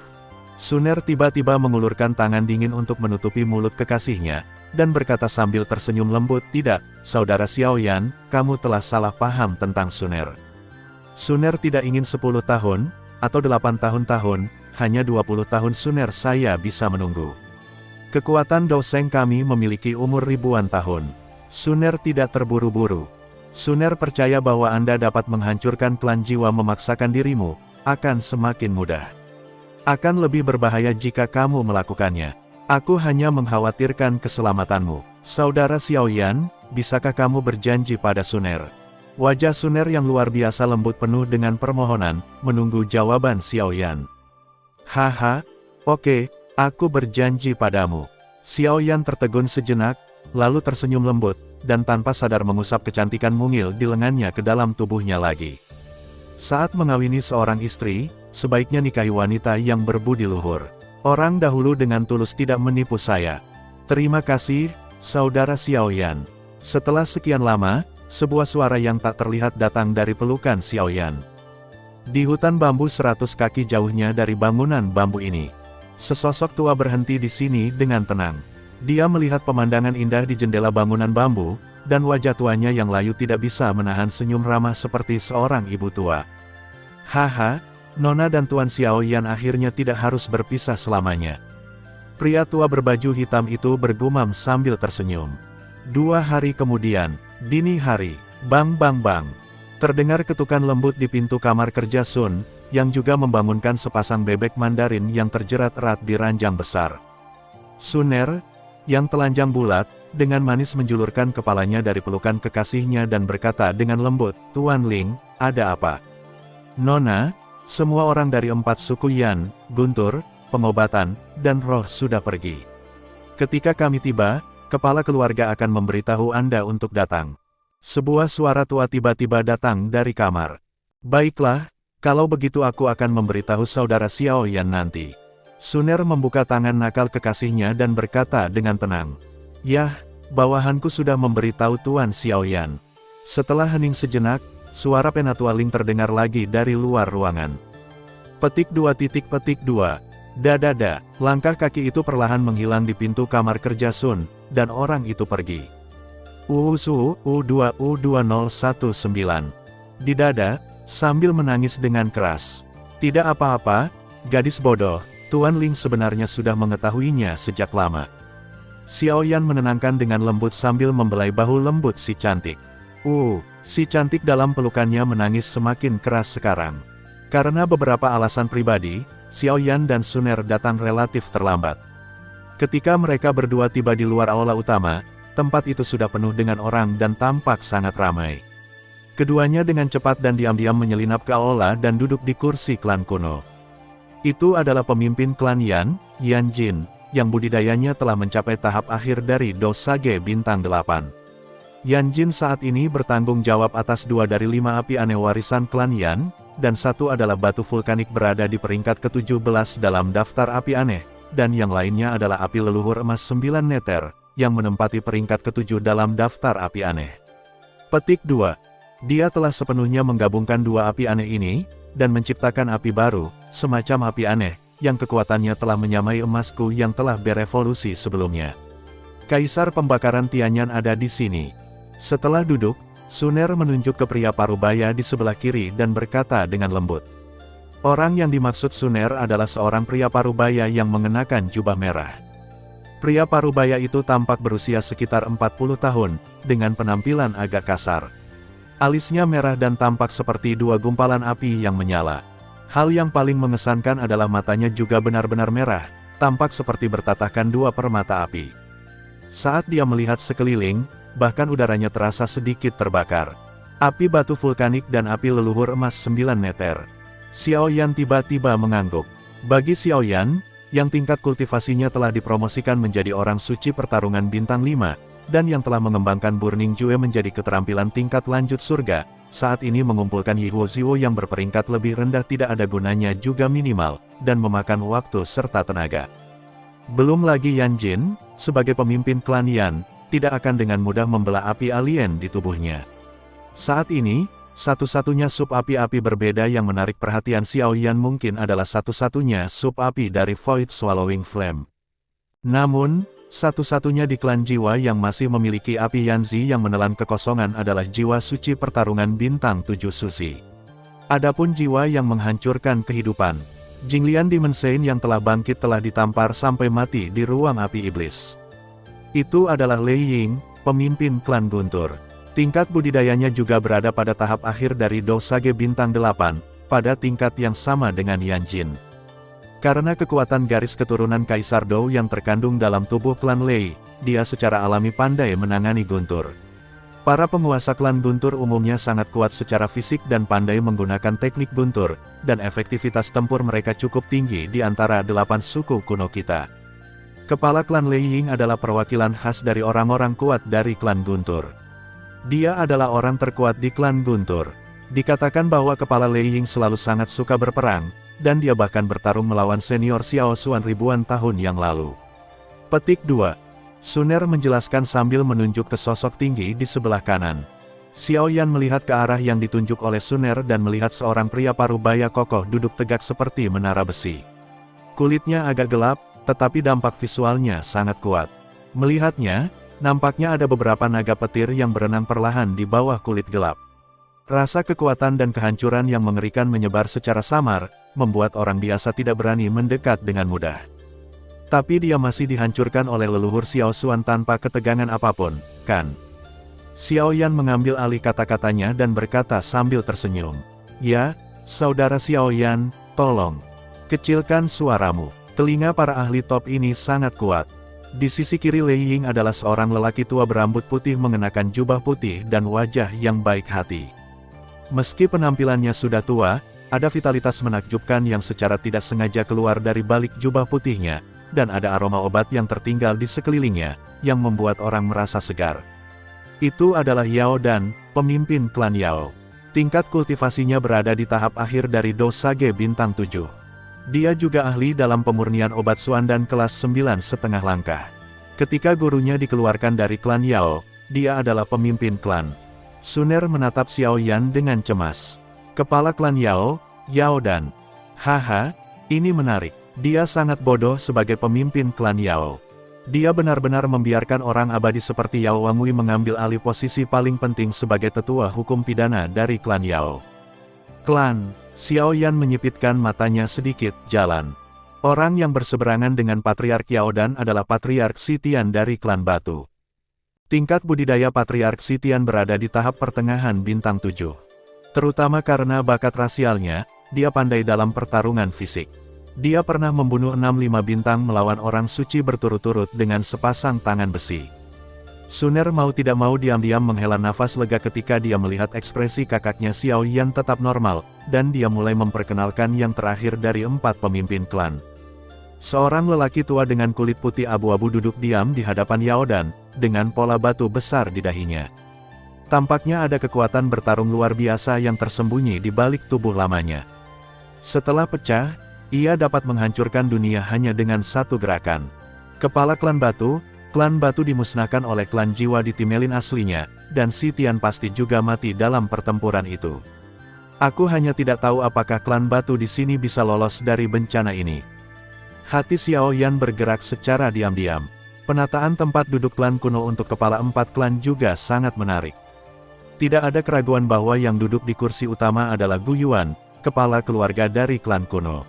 Suner tiba-tiba mengulurkan tangan dingin untuk menutupi mulut kekasihnya, dan berkata sambil tersenyum lembut, "Tidak, Saudara Xiaoyan, kamu telah salah paham tentang Suner. Suner tidak ingin 10 tahun, atau 8 tahun, hanya 20 tahun Suner saya bisa menunggu. Kekuatan Doseng kami memiliki umur ribuan tahun. Suner tidak terburu-buru. Suner percaya bahwa Anda dapat menghancurkan klan jiwa memaksakan dirimu, akan semakin mudah. Akan lebih berbahaya jika kamu melakukannya. Aku hanya mengkhawatirkan keselamatanmu. Saudara Xiaoyan, bisakah kamu berjanji pada Suner?" Wajah Suner yang luar biasa lembut penuh dengan permohonan, menunggu jawaban Xiaoyan. "Haha, oke, aku berjanji padamu." Xiaoyan tertegun sejenak, lalu tersenyum lembut, dan tanpa sadar mengusap kecantikan mungil di lengannya ke dalam tubuhnya lagi. Saat mengawini seorang istri, sebaiknya nikahi wanita yang berbudi luhur. Orang dahulu dengan tulus tidak menipu saya. Terima kasih, Saudara Xiaoyan. Setelah sekian lama, sebuah suara yang tak terlihat datang dari pelukan Xiaoyan. Di hutan bambu 100 kaki jauhnya dari bangunan bambu ini, sesosok tua berhenti di sini dengan tenang. Dia melihat pemandangan indah di jendela bangunan bambu, dan wajah tuanya yang layu tidak bisa menahan senyum ramah seperti seorang ibu tua. "Haha, Nona dan Tuan Xiaoyan akhirnya tidak harus berpisah selamanya." Pria tua berbaju hitam itu bergumam sambil tersenyum. 2 hari kemudian, dini hari, bang bang bang. Terdengar ketukan lembut di pintu kamar kerja Sun, yang juga membangunkan sepasang bebek Mandarin yang terjerat erat di ranjang besar. Suner, yang telanjang bulat, dengan manis menjulurkan kepalanya dari pelukan kekasihnya dan berkata dengan lembut, "Tuan Ling, ada apa?" "Nona, semua orang dari 4 suku Yan, Guntur, Pengobatan, dan Roh sudah pergi. Ketika kami tiba, kepala keluarga akan memberitahu Anda untuk datang." Sebuah suara tua tiba-tiba datang dari kamar. "Baiklah, kalau begitu aku akan memberitahu Saudara Xiaoyan nanti." Suner membuka tangan nakal kekasihnya dan berkata dengan tenang, "Yah, bawahanku sudah memberitahu Tuan Xiaoyan." Setelah hening sejenak, suara Penatua Ling terdengar lagi dari luar ruangan. Petik 2. Dadada, langkah kaki itu perlahan menghilang di pintu kamar kerja Sun, dan orang itu pergi. U2U219. Di dada, sambil menangis dengan keras. "Tidak apa-apa, gadis bodoh, Tuan Ling sebenarnya sudah mengetahuinya sejak lama." Xiaoyan menenangkan dengan lembut sambil membelai bahu lembut si cantik. Si cantik dalam pelukannya menangis semakin keras sekarang. Karena beberapa alasan pribadi, Xiaoyan dan Suner datang relatif terlambat. Ketika mereka berdua tiba di luar aula utama, tempat itu sudah penuh dengan orang dan tampak sangat ramai. Keduanya dengan cepat dan diam-diam menyelinap ke aula dan duduk di kursi klan kuno. Itu adalah pemimpin klan Yan, Yan Jin, yang budidayanya telah mencapai tahap akhir dari Dosage Bintang 8. Yan Jin saat ini bertanggung jawab atas 2 dari 5 api aneh warisan klan Yan, dan 1 adalah batu vulkanik berada di peringkat ke-17 dalam daftar api aneh, dan yang lainnya adalah api leluhur emas 9 neter, yang menempati peringkat ke-7 dalam daftar api aneh. Petik 2. Dia telah sepenuhnya menggabungkan 2 api aneh ini, dan menciptakan api baru, semacam api aneh, yang kekuatannya telah menyamai emasku yang telah berevolusi sebelumnya. Kaisar pembakaran Tianyan ada di sini. Setelah duduk, Suner menunjuk ke pria parubaya di sebelah kiri dan berkata dengan lembut. Orang yang dimaksud Suner adalah seorang pria parubaya yang mengenakan jubah merah. Pria parubaya itu tampak berusia sekitar 40 tahun, dengan penampilan agak kasar. Alisnya merah dan tampak seperti 2 gumpalan api yang menyala. Hal yang paling mengesankan adalah matanya juga benar-benar merah, tampak seperti bertatahkan 2 permata api. Saat dia melihat sekeliling, bahkan udaranya terasa sedikit terbakar. Api batu vulkanik dan api leluhur emas 9 neter. Xiaoyan tiba-tiba mengangguk. Bagi Xiaoyan, yang tingkat kultivasinya telah dipromosikan menjadi orang suci pertarungan bintang 5, dan yang telah mengembangkan Burning Jue menjadi keterampilan tingkat lanjut surga, saat ini mengumpulkan Yihuo Ziwo yang berperingkat lebih rendah tidak ada gunanya juga minimal, dan memakan waktu serta tenaga. Belum lagi Yan Jin, sebagai pemimpin klan Yan, tidak akan dengan mudah membelah api alien di tubuhnya. Saat ini, satu-satunya sub api-api berbeda yang menarik perhatian Xiaoyan mungkin adalah satu-satunya sub api dari Void Swallowing Flame. Namun, Satu-satunya di klan Jiwa yang masih memiliki api Yanzi yang menelan kekosongan adalah jiwa suci pertarungan bintang 7 Susi. Adapun jiwa yang menghancurkan kehidupan, Jinglian Demon Saint yang telah bangkit telah ditampar sampai mati di ruang api iblis. Itu adalah Lei Ying, pemimpin klan Guntur. Tingkat budidayanya juga berada pada tahap akhir dari Dosage bintang 8, pada tingkat yang sama dengan Yan Jin. Karena kekuatan garis keturunan Kaisar Dou yang terkandung dalam tubuh klan Lei, dia secara alami pandai menangani Guntur. Para penguasa klan Guntur umumnya sangat kuat secara fisik dan pandai menggunakan teknik Guntur, dan efektivitas tempur mereka cukup tinggi di antara 8 suku kuno kita. Kepala klan Lei Ying adalah perwakilan khas dari orang-orang kuat dari klan Guntur. Dia adalah orang terkuat di klan Guntur. Dikatakan bahwa kepala Lei Ying selalu sangat suka berperang, dan dia bahkan bertarung melawan senior Xiao Xuan ribuan tahun yang lalu. Petik 2. Suner menjelaskan sambil menunjuk ke sosok tinggi di sebelah kanan. Xiao Yan melihat ke arah yang ditunjuk oleh Suner dan melihat seorang pria parubaya kokoh duduk tegak seperti menara besi. Kulitnya agak gelap, tetapi dampak visualnya sangat kuat. Melihatnya, nampaknya ada beberapa naga petir yang berenang perlahan di bawah kulit gelap. Rasa kekuatan dan kehancuran yang mengerikan menyebar secara samar, membuat orang biasa tidak berani mendekat dengan mudah. Tapi dia masih dihancurkan oleh leluhur Xiao Xuan tanpa ketegangan apapun, kan? Xiao Yan mengambil alih kata-katanya dan berkata sambil tersenyum. Ya, saudara Xiao Yan, tolong, kecilkan suaramu. Telinga para ahli top ini sangat kuat. Di sisi kiri Lei Ying adalah seorang lelaki tua berambut putih mengenakan jubah putih dan wajah yang baik hati. Meski penampilannya sudah tua, ada vitalitas menakjubkan yang secara tidak sengaja keluar dari balik jubah putihnya, dan ada aroma obat yang tertinggal di sekelilingnya, yang membuat orang merasa segar. Itu adalah Yao Dan, pemimpin klan Yao. Tingkat kultivasinya berada di tahap akhir dari Dosage bintang 7. Dia juga ahli dalam pemurnian obat Suandan kelas 9,5 langkah. Ketika gurunya dikeluarkan dari klan Yao, dia adalah pemimpin klan. Suner menatap Xiao Yan dengan cemas. Kepala klan Yao, Yao Dan. Haha, ini menarik. Dia sangat bodoh sebagai pemimpin klan Yao. Dia benar-benar membiarkan orang abadi seperti Yao Wangui mengambil alih posisi paling penting sebagai tetua hukum pidana dari klan Yao. Klan Xiao Yan menyipitkan matanya sedikit, jalan. Orang yang berseberangan dengan Patriark Yao Dan adalah Patriark Sitian dari klan Batu. Tingkat budidaya Patriark Sitian berada di tahap pertengahan bintang 7. Terutama karena bakat rasialnya, dia pandai dalam pertarungan fisik. Dia pernah membunuh 6-5 bintang melawan orang suci berturut-turut dengan sepasang tangan besi. Suner mau tidak mau diam-diam menghela nafas lega ketika dia melihat ekspresi kakaknya Xiao Yan tetap normal, dan dia mulai memperkenalkan yang terakhir dari 4 pemimpin klan. Seorang lelaki tua dengan kulit putih abu-abu duduk diam di hadapan Yao Dan, dengan pola batu besar di dahinya. Tampaknya ada kekuatan bertarung luar biasa yang tersembunyi di balik tubuh lamanya. Setelah pecah, ia dapat menghancurkan dunia hanya dengan satu gerakan. Kepala klan Batu dimusnahkan oleh klan Jiwa di Timelin aslinya, dan Sitian pasti juga mati dalam pertempuran itu. Aku hanya tidak tahu apakah klan Batu di sini bisa lolos dari bencana ini. Hati Xiao Yan bergerak secara diam-diam. Penataan tempat duduk klan kuno untuk kepala 4 klan juga sangat menarik. Tidak ada keraguan bahwa yang duduk di kursi utama adalah Gu Yuan, kepala keluarga dari klan kuno.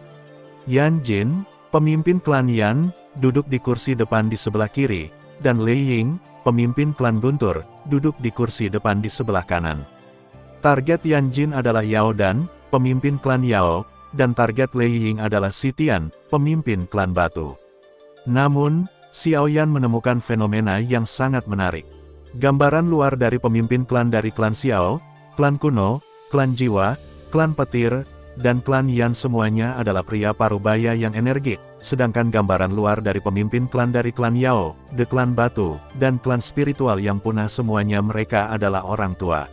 Yan Jin, pemimpin klan Yan, duduk di kursi depan di sebelah kiri, dan Lei Ying, pemimpin klan Guntur, duduk di kursi depan di sebelah kanan. Target Yan Jin adalah Yao Dan, pemimpin klan Yao, dan target Lei Ying adalah Sitian, pemimpin klan Batu. Namun, Xiao Yan menemukan fenomena yang sangat menarik. Gambaran luar dari pemimpin klan dari klan Xiao, klan kuno, klan Jiwa, klan Petir, dan klan Yan semuanya adalah pria parubaya yang energik, sedangkan gambaran luar dari pemimpin klan dari klan Yao, The Klan Batu, dan klan spiritual yang punah semuanya mereka adalah orang tua.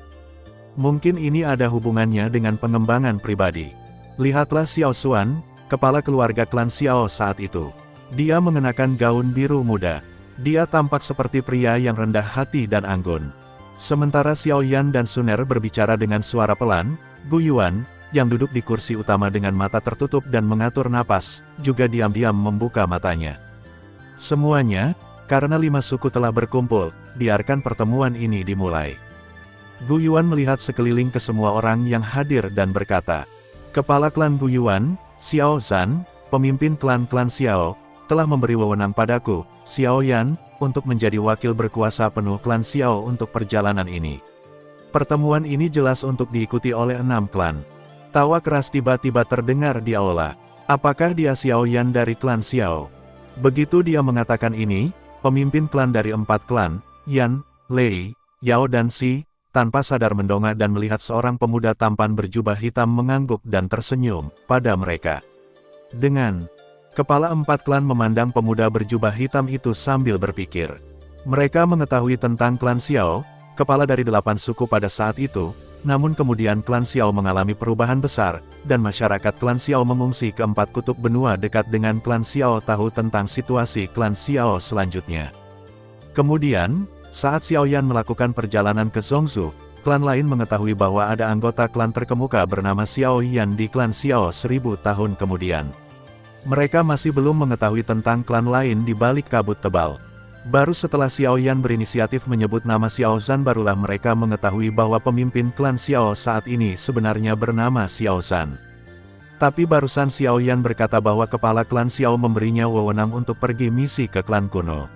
Mungkin ini ada hubungannya dengan pengembangan pribadi. Lihatlah Xiao Xuan, kepala keluarga klan Xiao saat itu. Dia mengenakan gaun biru muda. Dia tampak seperti pria yang rendah hati dan anggun. Sementara Xiao Yan dan Suner berbicara dengan suara pelan, Gu Yuan, yang duduk di kursi utama dengan mata tertutup dan mengatur napas, juga diam-diam membuka matanya. Semuanya, Karena 5 suku telah berkumpul, biarkan pertemuan ini dimulai. Gu Yuan melihat sekeliling ke semua orang yang hadir dan berkata, Kepala klan Gu Yuan, Xiao Zhan, pemimpin klan-klan Xiao, telah memberi wewenang padaku, Xiao Yan, untuk menjadi wakil berkuasa penuh klan Xiao untuk perjalanan ini. Pertemuan ini jelas untuk diikuti oleh 6 klan. Tawa keras tiba-tiba terdengar di aula. Apakah dia Xiao Yan dari klan Xiao? Begitu dia mengatakan ini, pemimpin klan dari 4 klan, Yan, Lei, Yao dan Xi, tanpa sadar mendongak dan melihat seorang pemuda tampan berjubah hitam mengangguk dan tersenyum pada mereka. Kepala 4 klan memandang pemuda berjubah hitam itu sambil berpikir. Mereka mengetahui tentang klan Xiao, kepala dari 8 suku pada saat itu, namun kemudian klan Xiao mengalami perubahan besar, dan masyarakat klan Xiao mengungsi ke 4 kutub benua dekat dengan klan Xiao tahu tentang situasi klan Xiao selanjutnya. Kemudian, saat Xiao Yan melakukan perjalanan ke Zhongzhou, klan lain mengetahui bahwa ada anggota klan terkemuka bernama Xiao Yan di klan Xiao 1000 tahun kemudian. Mereka masih belum mengetahui tentang klan lain di balik kabut tebal. Baru setelah Xiao Yan berinisiatif menyebut nama Xiao Zhan barulah mereka mengetahui bahwa pemimpin klan Xiao saat ini sebenarnya bernama Xiao Zhan. Tapi barusan Xiao Yan berkata bahwa kepala klan Xiao memberinya wewenang untuk pergi misi ke klan kuno.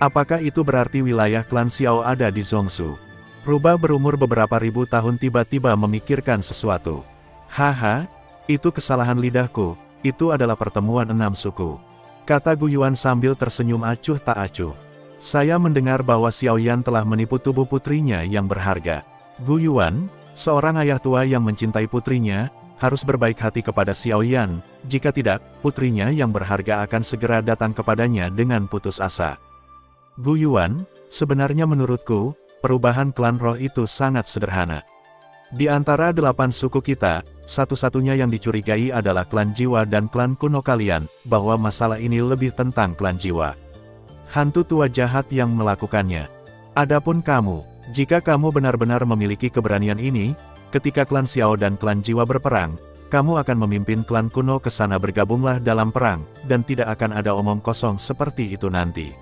Apakah itu berarti wilayah klan Xiao ada di Zhongzhou? Rubah berumur beberapa ribu tahun tiba-tiba memikirkan sesuatu. Haha, itu kesalahan lidahku, itu adalah pertemuan 6 suku. Kata Gu Yuan sambil tersenyum acuh tak acuh. Saya mendengar bahwa Xiao Yan telah menipu tubuh putrinya yang berharga. Gu Yuan, seorang ayah tua yang mencintai putrinya, harus berbaik hati kepada Xiao Yan, jika tidak, putrinya yang berharga akan segera datang kepadanya dengan putus asa. Gu Yuan, sebenarnya menurutku, perubahan klan roh itu sangat sederhana. Di antara 8 suku kita, satu-satunya yang dicurigai adalah klan jiwa dan klan kuno kalian, bahwa masalah ini lebih tentang klan jiwa. Hantu tua jahat yang melakukannya. Adapun kamu, jika kamu benar-benar memiliki keberanian ini, ketika klan Xiao dan klan jiwa berperang, kamu akan memimpin klan kuno ke sana bergabunglah dalam perang, dan tidak akan ada omong kosong seperti itu nanti.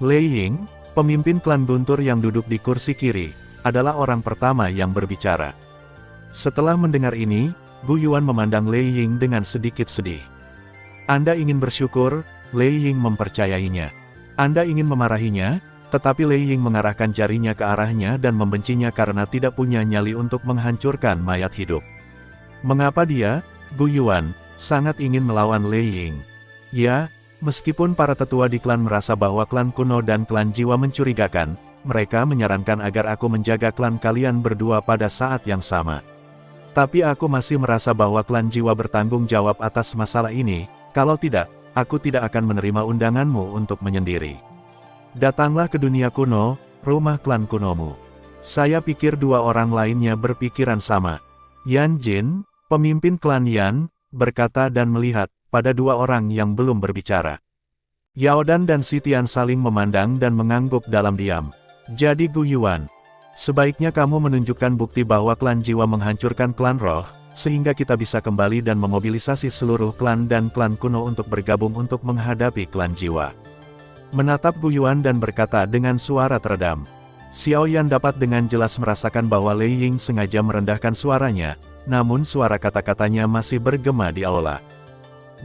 Lei Ying, pemimpin klan guntur yang duduk di kursi kiri, adalah orang pertama yang berbicara. Setelah mendengar ini, Gu Yuan memandang Lei Ying dengan sedikit sedih. Anda ingin bersyukur, Lei Ying mempercayainya. Anda ingin memarahinya, tetapi Lei Ying mengarahkan jarinya ke arahnya dan membencinya karena tidak punya nyali untuk menghancurkan mayat hidup. Mengapa dia, Gu Yuan, sangat ingin melawan Lei Ying? Ya, meskipun para tetua di klan merasa bahwa klan kuno dan klan jiwa mencurigakan, mereka menyarankan agar aku menjaga klan kalian berdua pada saat yang sama. Tapi aku masih merasa bahwa klan jiwa bertanggung jawab atas masalah ini, kalau tidak, aku tidak akan menerima undanganmu untuk menyendiri. Datanglah ke dunia kuno, rumah klan kunomu. Saya pikir 2 orang lainnya berpikiran sama. Yan Jin, pemimpin klan Yan, berkata dan melihat pada 2 orang yang belum berbicara. Yaodan dan Sitian saling memandang dan mengangguk dalam diam. Jadi Gu Yuan, sebaiknya kamu menunjukkan bukti bahwa klan jiwa menghancurkan klan roh, sehingga kita bisa kembali dan memobilisasi seluruh klan dan klan kuno untuk bergabung untuk menghadapi klan jiwa. Menatap Gu Yuan dan berkata dengan suara teredam. Xiao Yan dapat dengan jelas merasakan bahwa Lei Ying sengaja merendahkan suaranya, namun suara kata-katanya masih bergema di aula.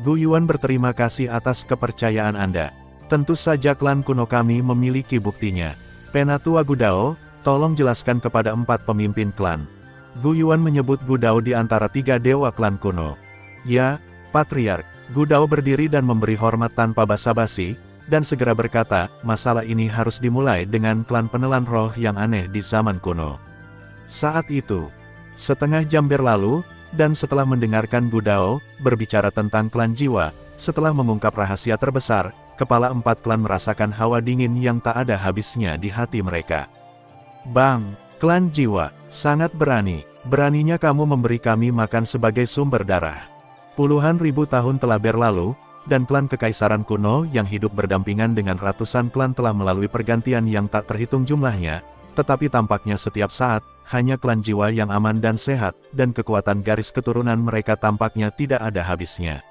Gu Yuan berterima kasih atas kepercayaan Anda. Tentu saja klan kuno kami memiliki buktinya. Penatua Gu Dao, tolong jelaskan kepada 4 pemimpin klan. Gu Yuan menyebut Gu Dao di antara 3 dewa klan kuno. Ya, Patriark. Gu Dao berdiri dan memberi hormat tanpa basa-basi, dan segera berkata, masalah ini harus dimulai dengan klan penelan roh yang aneh di zaman kuno. Saat itu, setengah jam berlalu, dan setelah mendengarkan Gu Dao berbicara tentang klan jiwa, setelah mengungkap rahasia terbesar, kepala 4 klan merasakan hawa dingin yang tak ada habisnya di hati mereka. Bang, klan jiwa, sangat berani. Beraninya kamu memberi kami makan sebagai sumber darah. Puluhan ribu tahun telah berlalu, dan klan kekaisaran kuno yang hidup berdampingan dengan ratusan klan telah melalui pergantian yang tak terhitung jumlahnya, tetapi tampaknya setiap saat, hanya klan jiwa yang aman dan sehat, dan kekuatan garis keturunan mereka tampaknya tidak ada habisnya.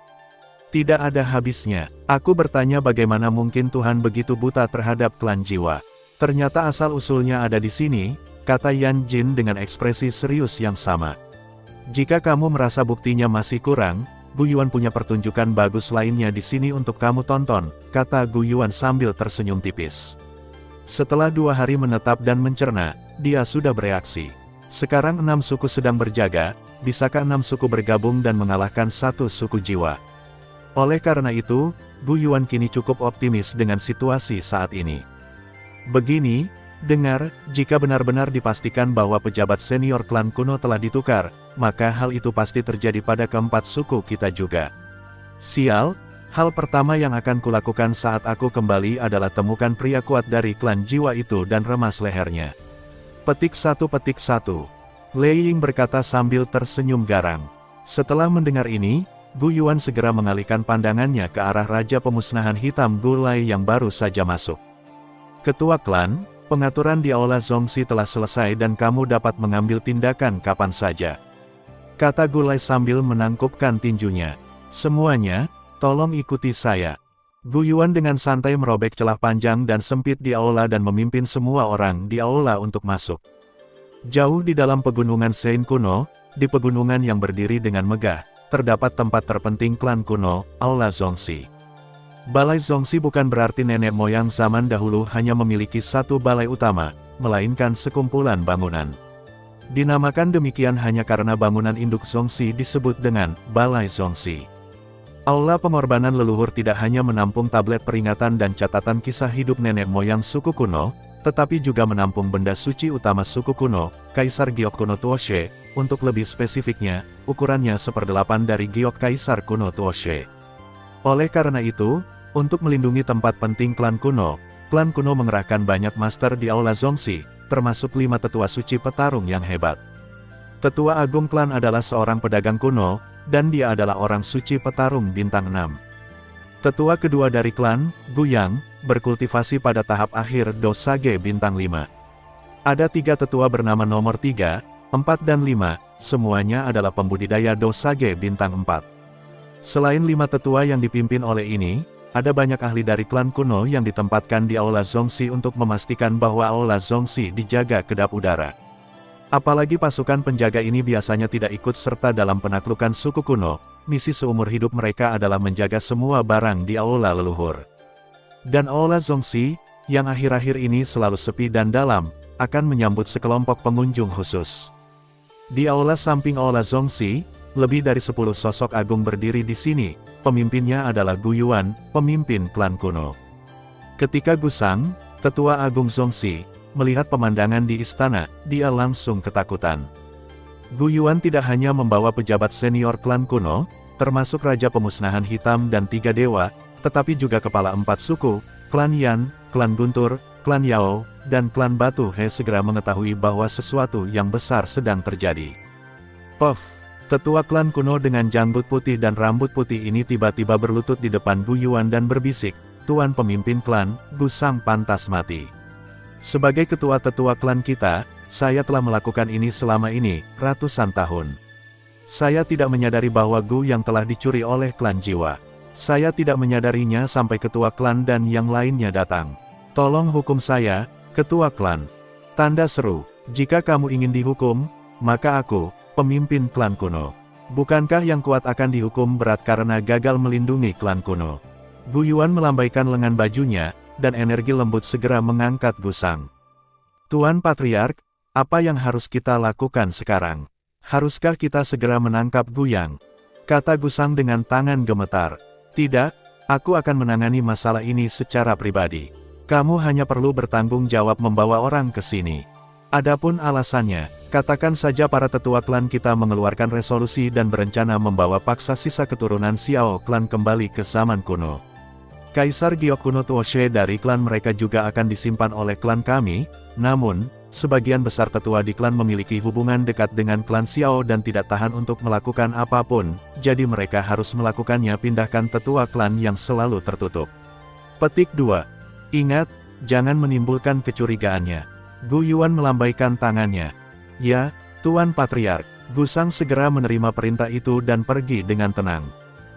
Tidak ada habisnya. Aku bertanya bagaimana mungkin Tuhan begitu buta terhadap klan jiwa. Ternyata asal-usulnya ada di sini, kata Yan Jin dengan ekspresi serius yang sama. Jika kamu merasa buktinya masih kurang, Gu Yuan punya pertunjukan bagus lainnya di sini untuk kamu tonton, kata Gu Yuan sambil tersenyum tipis. Setelah 2 hari menetap dan mencerna, dia sudah bereaksi. Sekarang 6 suku sedang berjaga, bisakah 6 suku bergabung dan mengalahkan 1 suku jiwa? Oleh karena itu, Gu Yuan kini cukup optimis dengan situasi saat ini. Begini, dengar, jika benar-benar dipastikan bahwa pejabat senior klan kuno telah ditukar, maka hal itu pasti terjadi pada keempat suku kita juga. Sial, hal pertama yang akan kulakukan saat aku kembali adalah temukan pria kuat dari klan jiwa itu dan remas lehernya. Petik 1. Lei Ying berkata sambil tersenyum garang. Setelah mendengar ini, Gu Yuan segera mengalihkan pandangannya ke arah Raja Pemusnahan Hitam Gulai yang baru saja masuk. Ketua klan, pengaturan di Aula Zongxi telah selesai dan kamu dapat mengambil tindakan kapan saja, kata Gulai sambil menangkupkan tinjunya. Semuanya, tolong ikuti saya. Gu Yuan dengan santai merobek celah panjang dan sempit di aula dan memimpin semua orang di aula untuk masuk. Jauh di dalam pegunungan Sein kuno, di pegunungan yang berdiri dengan megah, terdapat tempat terpenting klan kuno, Aula Zongxi. Balai Zongxi bukan berarti nenek moyang zaman dahulu hanya memiliki satu balai utama, melainkan sekumpulan bangunan. Dinamakan demikian hanya karena bangunan induk Zongxi disebut dengan Balai Zongxi. Aula pengorbanan leluhur tidak hanya menampung tablet peringatan dan catatan kisah hidup nenek moyang suku kuno, tetapi juga menampung benda suci utama suku kuno, Kaisar Giok kuno Tuoshe. Untuk lebih spesifiknya, ukurannya 1/8 dari giok Kaisar kuno Tuoshe. Oleh karena itu, untuk melindungi tempat penting klan kuno mengerahkan banyak master di Aula Zongxi, termasuk 5 tetua suci petarung yang hebat. Tetua agung klan adalah seorang pedagang kuno, dan dia adalah orang suci petarung bintang 6. Tetua kedua dari klan, Gu Yang, berkultivasi pada tahap akhir Dosage bintang 5. Ada 3 tetua bernama nomor 3, 4 dan 5, semuanya adalah pembudidaya Dosage bintang 4. Selain 5 tetua yang dipimpin oleh ini, ada banyak ahli dari klan kuno yang ditempatkan di Aula Zongxi untuk memastikan bahwa Aula Zongxi dijaga kedap udara. Apalagi pasukan penjaga ini biasanya tidak ikut serta dalam penaklukan suku kuno, misi seumur hidup mereka adalah menjaga semua barang di Aula leluhur. Dan Aula Zongxi, yang akhir-akhir ini selalu sepi dan dalam, akan menyambut sekelompok pengunjung khusus. Di aula samping Aula Zongxi, lebih dari 10 sosok agung berdiri di sini, pemimpinnya adalah Gu Yuan, pemimpin klan kuno. Ketika Gusang, tetua agung Zongxi, melihat pemandangan di istana, dia langsung ketakutan. Gu Yuan tidak hanya membawa pejabat senior klan kuno, termasuk Raja Pemusnahan Hitam dan 3 dewa, tetapi juga kepala 4 suku, klan Yan, klan Guntur, klan Yao, dan klan Batu He segera mengetahui bahwa sesuatu yang besar sedang terjadi. Puff! Tetua klan kuno dengan janggut putih dan rambut putih ini tiba-tiba berlutut di depan Gu Yuan dan berbisik, "Tuan pemimpin klan, Gusang pantas mati. Sebagai ketua tetua klan kita, saya telah melakukan ini selama ini, ratusan tahun. Saya tidak menyadari bahwa Gu yang telah dicuri oleh klan jiwa. Saya tidak menyadarinya sampai ketua klan dan yang lainnya datang. Tolong hukum saya, ketua klan." Tanda seru, "Jika kamu ingin dihukum, maka aku, pemimpin klan kuno. Bukankah yang kuat akan dihukum berat karena gagal melindungi klan kuno?" Gu Yuan melambaikan lengan bajunya, dan energi lembut segera mengangkat Gusang. "Tuan Patriark, apa yang harus kita lakukan sekarang? Haruskah kita segera menangkap Gu Yang?" kata Gusang dengan tangan gemetar. "Tidak, aku akan menangani masalah ini secara pribadi. Kamu hanya perlu bertanggung jawab membawa orang ke sini. Adapun alasannya, katakan saja para tetua klan kita mengeluarkan resolusi dan berencana membawa paksa sisa keturunan Xiao klan kembali ke zaman kuno. Kaisar Giok kuno Tuoshe dari klan mereka juga akan disimpan oleh klan kami, namun, sebagian besar tetua di klan memiliki hubungan dekat dengan klan Xiao dan tidak tahan untuk melakukan apapun, jadi mereka harus melakukannya. Pindahkan tetua klan yang selalu tertutup." Petik 2. Ingat, jangan menimbulkan kecurigaannya. Gu Yuan melambaikan tangannya. "Ya, Tuan Patriark." Gusang segera menerima perintah itu dan pergi dengan tenang.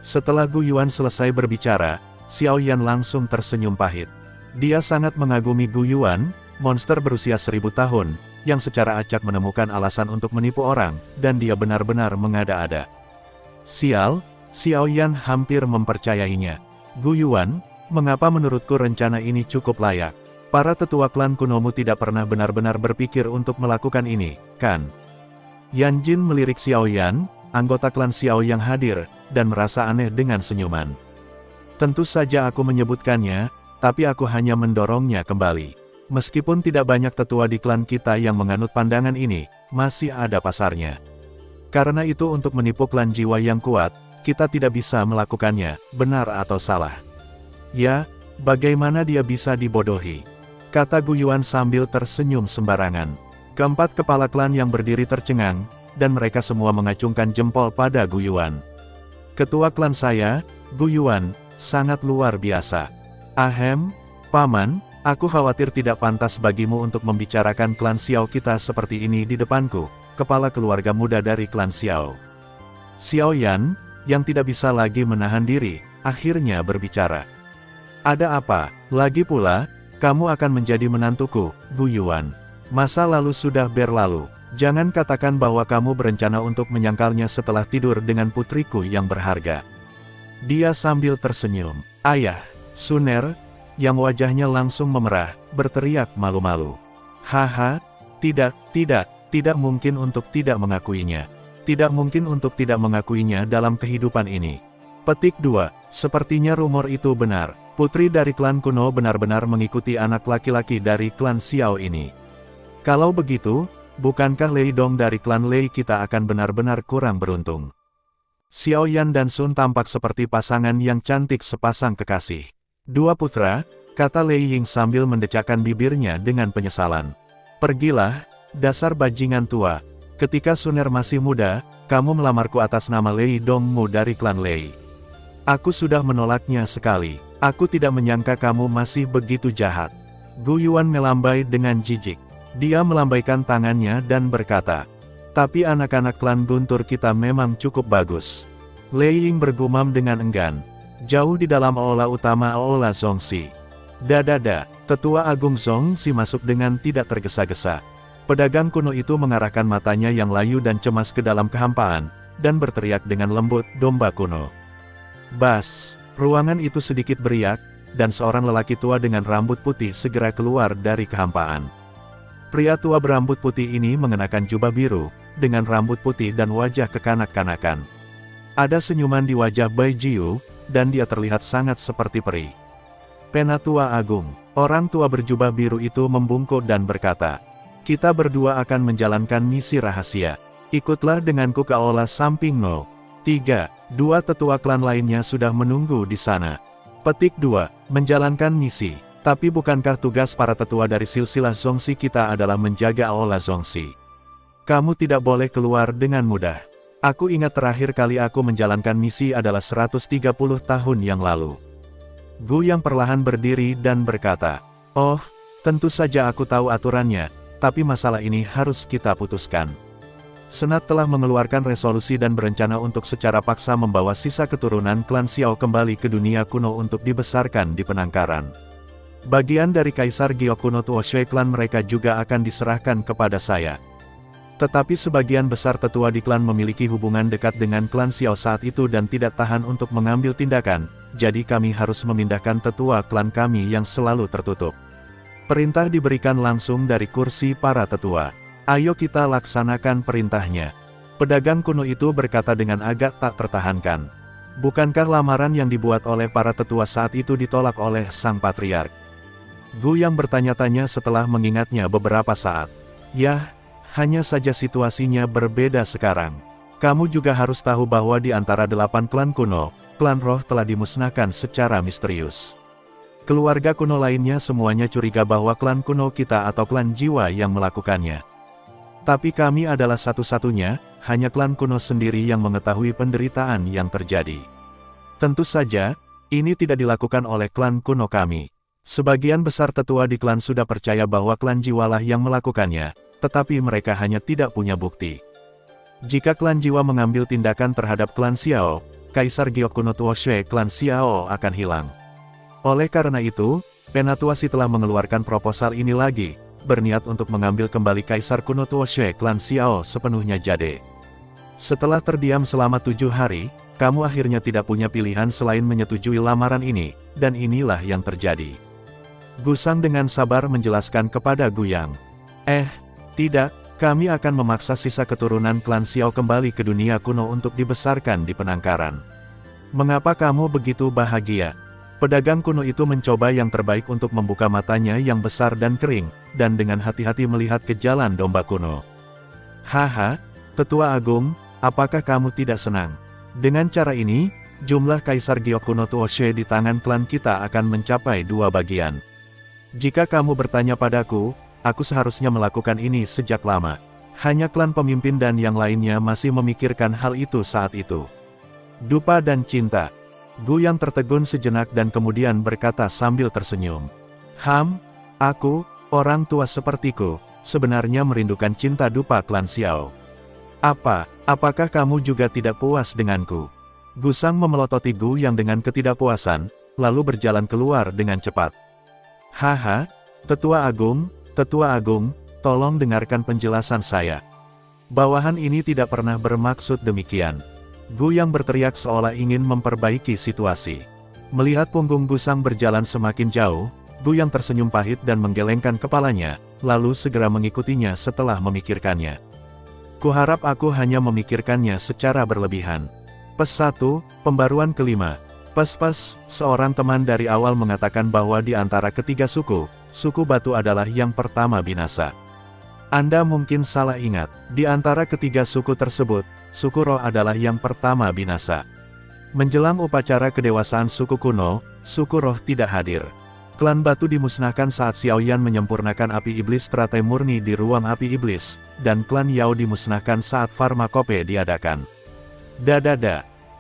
Setelah Gu Yuan selesai berbicara, Xiao Yan langsung tersenyum pahit. Dia sangat mengagumi Gu Yuan, monster berusia 1000 tahun, yang secara acak menemukan alasan untuk menipu orang, dan dia benar-benar mengada-ada. Sial, Xiao Yan hampir mempercayainya. Gu Yuan, mengapa menurutku rencana ini cukup layak? Para tetua klan kunomu tidak pernah benar-benar berpikir untuk melakukan ini, kan? Yan Jin melirik Xiao Yan, anggota klan Xiao yang hadir, dan merasa aneh dengan senyuman. Tentu saja aku menyebutkannya, tapi aku hanya mendorongnya kembali. Meskipun tidak banyak tetua di klan kita yang menganut pandangan ini, masih ada pasarnya. Karena itu untuk menipu klan jiwa yang kuat, kita tidak bisa melakukannya, benar atau salah. Ya, bagaimana dia bisa dibodohi? Kata Gu Yuan sambil tersenyum sembarangan. Keempat kepala klan yang berdiri tercengang, dan mereka semua mengacungkan jempol pada Gu Yuan. Ketua klan saya, Gu Yuan, sangat luar biasa. Ahem, Paman, aku khawatir tidak pantas bagimu untuk membicarakan klan Xiao kita seperti ini di depanku, kepala keluarga muda dari klan Xiao. Xiao Yan, yang tidak bisa lagi menahan diri, akhirnya berbicara. Ada apa? Lagi pula, kamu akan menjadi menantuku, Gu Yuan. Masa lalu sudah berlalu. Jangan katakan bahwa kamu berencana untuk menyangkalnya setelah tidur dengan putriku yang berharga. Dia sambil tersenyum. Ayah, Suner, yang wajahnya langsung memerah, berteriak malu-malu. Haha, tidak mungkin untuk tidak mengakuinya. Tidak mungkin untuk tidak mengakuinya dalam kehidupan ini. Petik 2, sepertinya rumor itu benar. Putri dari klan kuno benar-benar mengikuti anak laki-laki dari klan Xiao ini. Kalau begitu, bukankah Lei Dong dari klan Lei kita akan benar-benar kurang beruntung? Xiao Yan dan Sun tampak seperti pasangan yang cantik sepasang kekasih. Dua putra, kata Lei Ying sambil mendecakkan bibirnya dengan penyesalan. Pergilah, dasar bajingan tua. Ketika Suner masih muda, kamu melamarku atas nama Lei Dongmu dari klan Lei. Aku sudah menolaknya sekali. Aku tidak menyangka kamu masih begitu jahat. Gu Yuan melambai dengan jijik. Dia melambaikan tangannya dan berkata, tapi anak-anak klan guntur kita memang cukup bagus. Lei Ying bergumam dengan enggan. Jauh di dalam aula utama aula Zongxi. Dadada, tetua agung Zongxi masuk dengan tidak tergesa-gesa. Pedagang kuno itu mengarahkan matanya yang layu dan cemas ke dalam kehampaan, dan berteriak dengan lembut, domba kuno. Bas, ruangan itu sedikit beriak, dan seorang lelaki tua dengan rambut putih segera keluar dari kehampaan. Pria tua berambut putih ini mengenakan jubah biru, dengan rambut putih dan wajah kekanak-kanakan. Ada senyuman di wajah Bai Jiu, dan dia terlihat sangat seperti peri. Penatua Agung, orang tua berjubah biru itu membungkuk dan berkata, kita berdua akan menjalankan misi rahasia. Ikutlah denganku ke aula samping 3. Dua tetua klan lainnya sudah menunggu di sana. Petik 2. Menjalankan misi. Tapi bukankah tugas para tetua dari silsilah Zongxi kita adalah menjaga aula Zongxi? Kamu tidak boleh keluar dengan mudah. Aku ingat terakhir kali aku menjalankan misi adalah 130 tahun yang lalu. Gu yang perlahan berdiri dan berkata, oh, tentu saja aku tahu aturannya, tapi masalah ini harus kita putuskan. Senat telah mengeluarkan resolusi dan berencana untuk secara paksa membawa sisa keturunan klan Xiao kembali ke dunia kuno untuk dibesarkan di penangkaran. Bagian dari Kaisar Gyo kuno Tuoshui klan mereka juga akan diserahkan kepada saya. Tetapi sebagian besar tetua di klan memiliki hubungan dekat dengan klan Xiao saat itu dan tidak tahan untuk mengambil tindakan, jadi kami harus memindahkan tetua klan kami yang selalu tertutup. Perintah diberikan langsung dari kursi para tetua. Ayo kita laksanakan perintahnya. Pedagang kuno itu berkata dengan agak tak tertahankan. Bukankah lamaran yang dibuat oleh para tetua saat itu ditolak oleh sang patriark? Gu yang bertanya-tanya setelah mengingatnya beberapa saat. Yah, hanya saja situasinya berbeda sekarang. Kamu juga harus tahu bahwa di antara 8 klan kuno, klan roh telah dimusnahkan secara misterius. Keluarga kuno lainnya semuanya curiga bahwa klan kuno kita atau klan jiwa yang melakukannya. Tapi kami adalah satu-satunya, hanya klan kuno sendiri yang mengetahui penderitaan yang terjadi. Tentu saja, ini tidak dilakukan oleh klan kuno kami. Sebagian besar tetua di klan sudah percaya bahwa klan jiwalah yang melakukannya, tetapi mereka hanya tidak punya bukti. Jika klan jiwa mengambil tindakan terhadap klan Xiao, Kaisar Gyokuro Tuoshe klan Xiao akan hilang. Oleh karena itu, Penatua Si telah mengeluarkan proposal ini lagi, berniat untuk mengambil kembali Kaisar kuno Tuoshe klan Xiao sepenuhnya Jade. Setelah terdiam selama 7 hari, kamu akhirnya tidak punya pilihan selain menyetujui lamaran ini, dan inilah yang terjadi. Gusang dengan sabar menjelaskan kepada Guyang. Tidak, kami akan memaksa sisa keturunan klan Xiao kembali ke dunia kuno untuk dibesarkan di penangkaran. Mengapa kamu begitu bahagia? Pedagang kuno itu mencoba yang terbaik untuk membuka matanya yang besar dan kering, dan dengan hati-hati melihat ke jalan domba kuno. Haha, Tetua Agung, apakah kamu tidak senang? Dengan cara ini, jumlah Kaisar Gyokuro Tuoshe di tangan klan kita akan mencapai 2 bagian. Jika kamu bertanya padaku, aku seharusnya melakukan ini sejak lama. Hanya klan pemimpin dan yang lainnya masih memikirkan hal itu saat itu. Dupa dan cinta. Guyang tertegun sejenak dan kemudian berkata sambil tersenyum. Aku, orang tua sepertiku, sebenarnya merindukan cinta dupa klan Xiao. Apakah kamu juga tidak puas denganku? Gusang memelototi Guyang dengan ketidakpuasan, lalu berjalan keluar dengan cepat. Haha, Tetua Agung, tolong dengarkan penjelasan saya. Bawahan ini tidak pernah bermaksud demikian. Guyang berteriak seolah ingin memperbaiki situasi. Melihat punggung Gusang berjalan semakin jauh, Guyang tersenyum pahit dan menggelengkan kepalanya, lalu segera mengikutinya setelah memikirkannya. Kuharap aku hanya memikirkannya secara berlebihan. Pes 1, pembaruan kelima. Pes, seorang teman dari awal mengatakan bahwa di antara ketiga suku Batu adalah yang pertama binasa. Anda mungkin salah ingat, di antara ketiga suku tersebut, suku Roh adalah yang pertama binasa. Menjelang upacara kedewasaan suku kuno, suku Roh tidak hadir. Klan Batu dimusnahkan saat Xiaoyan menyempurnakan api iblis teratai murni di ruang api iblis, dan klan Yao dimusnahkan saat farmakope diadakan.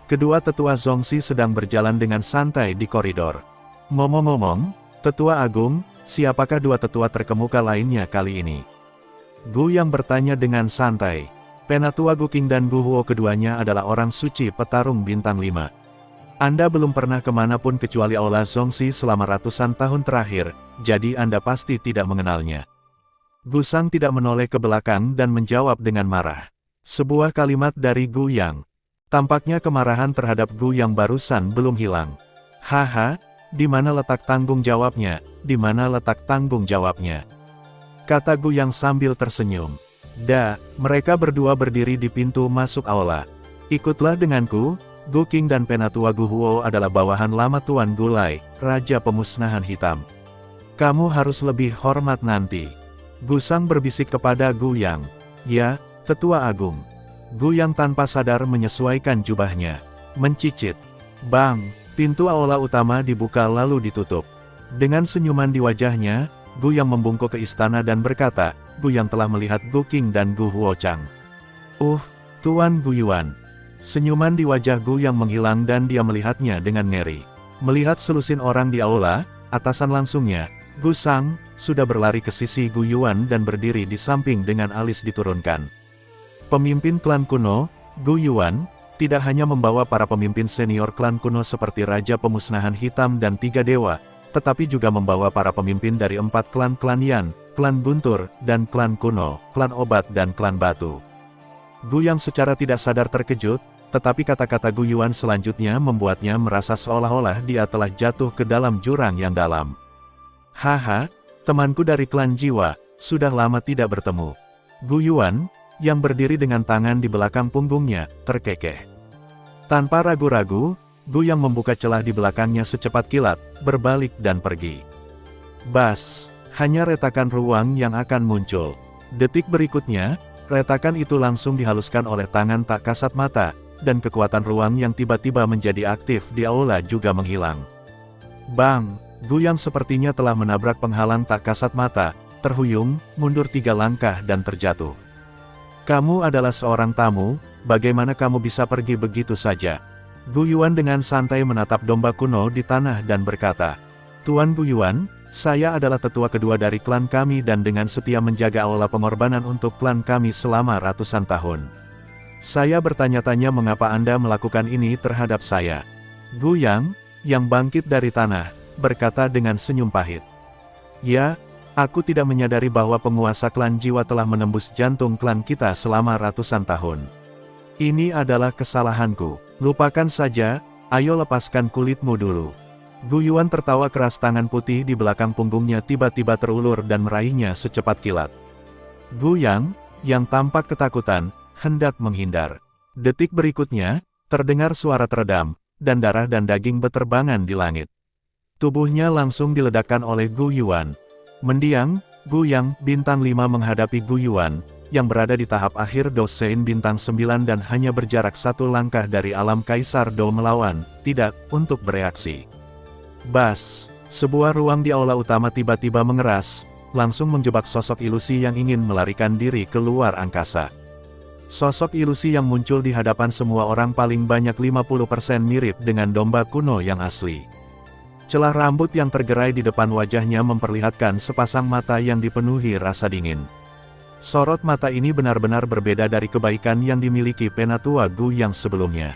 Kedua tetua Zongxi sedang berjalan dengan santai di koridor. Ngomong-ngomong, Tetua Agung, siapakah 2 tetua terkemuka lainnya kali ini? Guyang bertanya dengan santai. Penatua Guking dan Guhuo keduanya adalah orang suci petarung bintang 5. Anda belum pernah kemanapun kecuali Aula Zongxi selama ratusan tahun terakhir, jadi Anda pasti tidak mengenalnya. Gusang tidak menoleh ke belakang dan menjawab dengan marah. Sebuah kalimat dari Guyang. Tampaknya kemarahan terhadap Guyang barusan belum hilang. Haha, di mana letak tanggung jawabnya, di mana letak tanggung jawabnya? Kata Guyang sambil tersenyum. Mereka berdua berdiri di pintu masuk aula. Ikutlah denganku, Guking dan Penatua Guhuo adalah bawahan lama Tuan Gulai, Raja Pemusnahan Hitam. Kamu harus lebih hormat nanti. Gusang berbisik kepada Guyang. Ya, Tetua Agung. Guyang tanpa sadar menyesuaikan jubahnya. Mencicit. Bang, pintu aula utama dibuka lalu ditutup. Dengan senyuman di wajahnya, Guyang membungkuk ke istana dan berkata, Guyang telah melihat Guking dan Guhuo Chang. Tuan Guyuan. Senyuman di wajah Guyang menghilang dan dia melihatnya dengan ngeri. Melihat selusin orang di aula, atasan langsungnya, Gusang, sudah berlari ke sisi Guyuan dan berdiri di samping dengan alis diturunkan. Pemimpin klan kuno, Guyuan, tidak hanya membawa para pemimpin senior klan kuno seperti Raja Pemusnahan Hitam dan 3 Dewa, tetapi juga membawa para pemimpin dari 4 klan Yan, klan Guntur, dan klan kuno, klan Obat dan klan Batu. Guyang secara tidak sadar terkejut, tetapi kata-kata Guyuan selanjutnya membuatnya merasa seolah-olah dia telah jatuh ke dalam jurang yang dalam. Haha, temanku dari klan Jiwa, sudah lama tidak bertemu. Guyuan, yang berdiri dengan tangan di belakang punggungnya, terkekeh. Tanpa ragu-ragu, Guyang membuka celah di belakangnya secepat kilat, berbalik dan pergi. Bas, hanya retakan ruang yang akan muncul. Detik berikutnya, retakan itu langsung dihaluskan oleh tangan tak kasat mata, dan kekuatan ruang yang tiba-tiba menjadi aktif di aula juga menghilang. Bang, Guyang sepertinya telah menabrak penghalang tak kasat mata, terhuyung, mundur 3 langkah dan terjatuh. Kamu adalah seorang tamu, bagaimana kamu bisa pergi begitu saja? Guyuan dengan santai menatap domba kuno di tanah dan berkata, Tuan Guyuan, saya adalah tetua kedua dari klan kami dan dengan setia menjaga aula pengorbanan untuk klan kami selama ratusan tahun. Saya bertanya-tanya mengapa Anda melakukan ini terhadap saya. Gu Yang, yang bangkit dari tanah, berkata dengan senyum pahit. Ya, aku tidak menyadari bahwa penguasa klan jiwa telah menembus jantung klan kita selama ratusan tahun. Ini adalah kesalahanku. Lupakan saja, ayo lepaskan kulitmu dulu. Gu Yuan tertawa keras, tangan putih di belakang punggungnya tiba-tiba terulur dan meraihnya secepat kilat. Gu Yang, yang tampak ketakutan, hendak menghindar. Detik berikutnya, terdengar suara teredam, dan darah dan daging beterbangan di langit. Tubuhnya langsung diledakkan oleh Gu Yuan. Mendiang, Gu Yang, bintang 5 menghadapi Gu Yuan, yang berada di tahap akhir dosein bintang 9 dan hanya berjarak satu langkah dari alam Kaisar Do melawan, tidak, untuk bereaksi. Bas, sebuah ruang di aula utama tiba-tiba mengeras, langsung menjebak sosok ilusi yang ingin melarikan diri keluar angkasa. Sosok ilusi yang muncul di hadapan semua orang paling banyak 50% mirip dengan domba kuno yang asli. Celah rambut yang tergerai di depan wajahnya memperlihatkan sepasang mata yang dipenuhi rasa dingin. Sorot mata ini benar-benar berbeda dari kebaikan yang dimiliki penatua Gu Yang sebelumnya.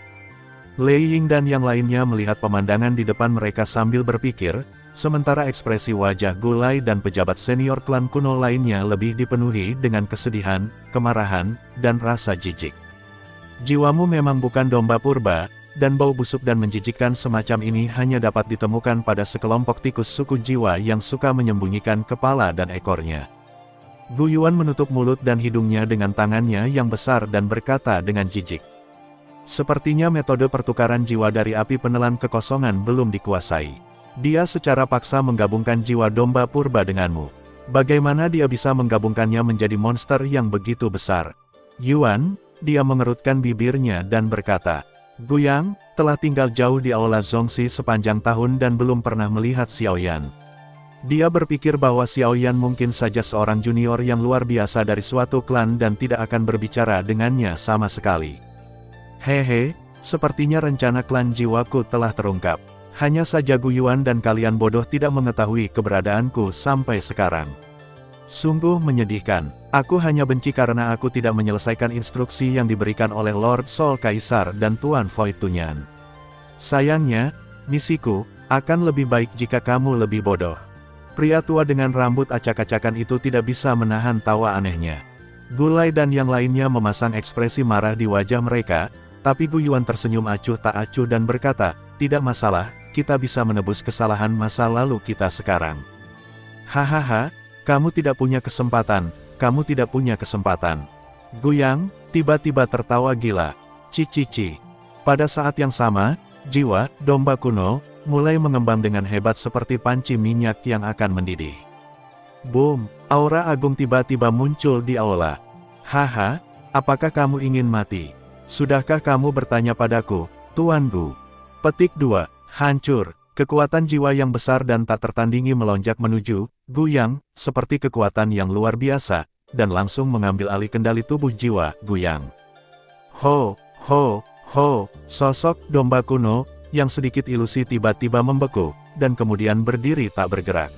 Lei Ying dan yang lainnya melihat pemandangan di depan mereka sambil berpikir, sementara ekspresi wajah Gulai dan pejabat senior klan kuno lainnya lebih dipenuhi dengan kesedihan, kemarahan, dan rasa jijik. Jiwamu memang bukan domba purba, dan bau busuk dan menjijikkan semacam ini hanya dapat ditemukan pada sekelompok tikus suku jiwa yang suka menyembunyikan kepala dan ekornya. Gu Yuan menutup mulut dan hidungnya dengan tangannya yang besar dan berkata dengan jijik. Sepertinya metode pertukaran jiwa dari api penelan kekosongan belum dikuasai. Dia secara paksa menggabungkan jiwa domba purba denganmu. Bagaimana dia bisa menggabungkannya menjadi monster yang begitu besar? Yuan, dia mengerutkan bibirnya dan berkata, Gu Yang, telah tinggal jauh di aula Zongxi sepanjang tahun dan belum pernah melihat Xiaoyan. Dia berpikir bahwa Xiaoyan mungkin saja seorang junior yang luar biasa dari suatu klan dan tidak akan berbicara dengannya sama sekali. Hehe, sepertinya rencana klan jiwaku telah terungkap. Hanya saja Gu Yuan dan kalian bodoh tidak mengetahui keberadaanku sampai sekarang. Sungguh menyedihkan. Aku hanya benci karena aku tidak menyelesaikan instruksi yang diberikan oleh Lord Sol Kaisar dan Tuan Void Tunyan. Sayangnya, misiku akan lebih baik jika kamu lebih bodoh. Pria tua dengan rambut acak-acakan itu tidak bisa menahan tawa anehnya. Gulai dan yang lainnya memasang ekspresi marah di wajah mereka, tapi Gu Yuan tersenyum acuh tak acuh dan berkata, tidak masalah, kita bisa menebus kesalahan masa lalu kita sekarang. Hahaha, kamu tidak punya kesempatan, kamu tidak punya kesempatan. Gu Yang tiba-tiba tertawa gila. Cici. Pada saat yang sama, jiwa domba kuno mulai mengembang dengan hebat seperti panci minyak yang akan mendidih. Boom, aura agung tiba-tiba muncul di aula. Haha, apakah kamu ingin mati? Sudahkah kamu bertanya padaku, Tuan Gu? Petik 2. Hancur. Kekuatan jiwa yang besar dan tak tertandingi melonjak menuju Gu Yang, seperti kekuatan yang luar biasa, dan langsung mengambil alih kendali tubuh jiwa Gu Yang. Ho, sosok domba kuno, yang sedikit ilusi tiba-tiba membeku, dan kemudian berdiri tak bergerak.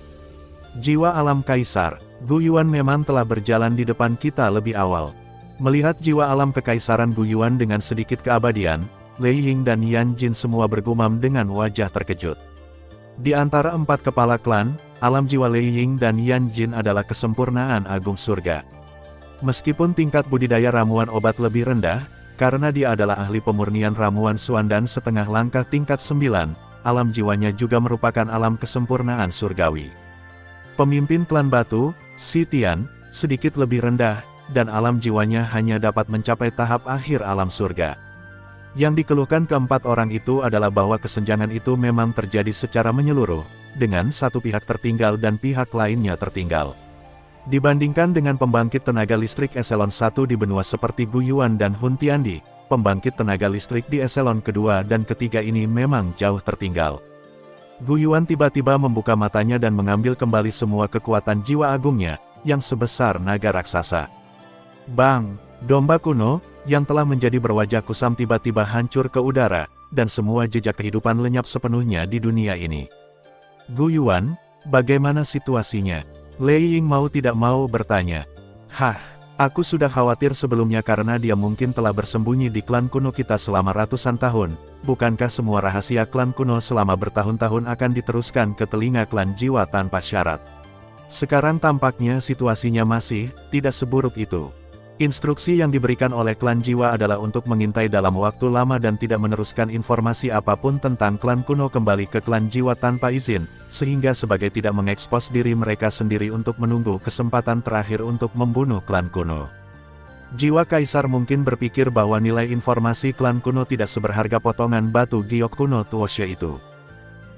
Jiwa alam kaisar, Gu Yuan memang telah berjalan di depan kita lebih awal. Melihat jiwa alam kekaisaran Gu Yuan dengan sedikit keabadian, Lei Ying dan Yan Jin semua bergumam dengan wajah terkejut. Di antara 4 kepala klan, alam jiwa Lei Ying dan Yan Jin adalah kesempurnaan agung surga. Meskipun tingkat budidaya ramuan obat lebih rendah, karena dia adalah ahli pemurnian ramuan Suandan setengah langkah tingkat 9, alam jiwanya juga merupakan alam kesempurnaan surgawi. Pemimpin klan batu, Si Tian, sedikit lebih rendah, dan alam jiwanya hanya dapat mencapai tahap akhir alam surga. Yang dikeluhkan keempat orang itu adalah bahwa kesenjangan itu memang terjadi secara menyeluruh, dengan satu pihak tertinggal dan pihak lainnya tertinggal. Dibandingkan dengan pembangkit tenaga listrik eselon 1 di benua seperti Gu Yuan dan Hun Tiandi, pembangkit tenaga listrik di eselon kedua dan ketiga ini memang jauh tertinggal. Gu Yuan tiba-tiba membuka matanya dan mengambil kembali semua kekuatan jiwa agungnya, yang sebesar naga raksasa. Bang! Domba kuno, yang telah menjadi berwajah kusam tiba-tiba hancur ke udara, dan semua jejak kehidupan lenyap sepenuhnya di dunia ini. Gu Yuan, bagaimana situasinya? Lei Ying mau tidak mau bertanya. Hah, Aku sudah khawatir sebelumnya karena dia mungkin telah bersembunyi di klan kuno kita selama ratusan tahun. Bukankah semua rahasia klan kuno selama bertahun-tahun akan diteruskan ke telinga klan jiwa tanpa syarat? Sekarang tampaknya situasinya masih tidak seburuk itu. Instruksi yang diberikan oleh klan jiwa adalah untuk mengintai dalam waktu lama dan tidak meneruskan informasi apapun tentang klan kuno kembali ke klan jiwa tanpa izin, sehingga sebagai tidak mengekspos diri mereka sendiri untuk menunggu kesempatan terakhir untuk membunuh klan kuno. Jiwa Kaisar mungkin berpikir bahwa nilai informasi klan kuno tidak seberharga potongan batu giok kuno Tuoshe itu.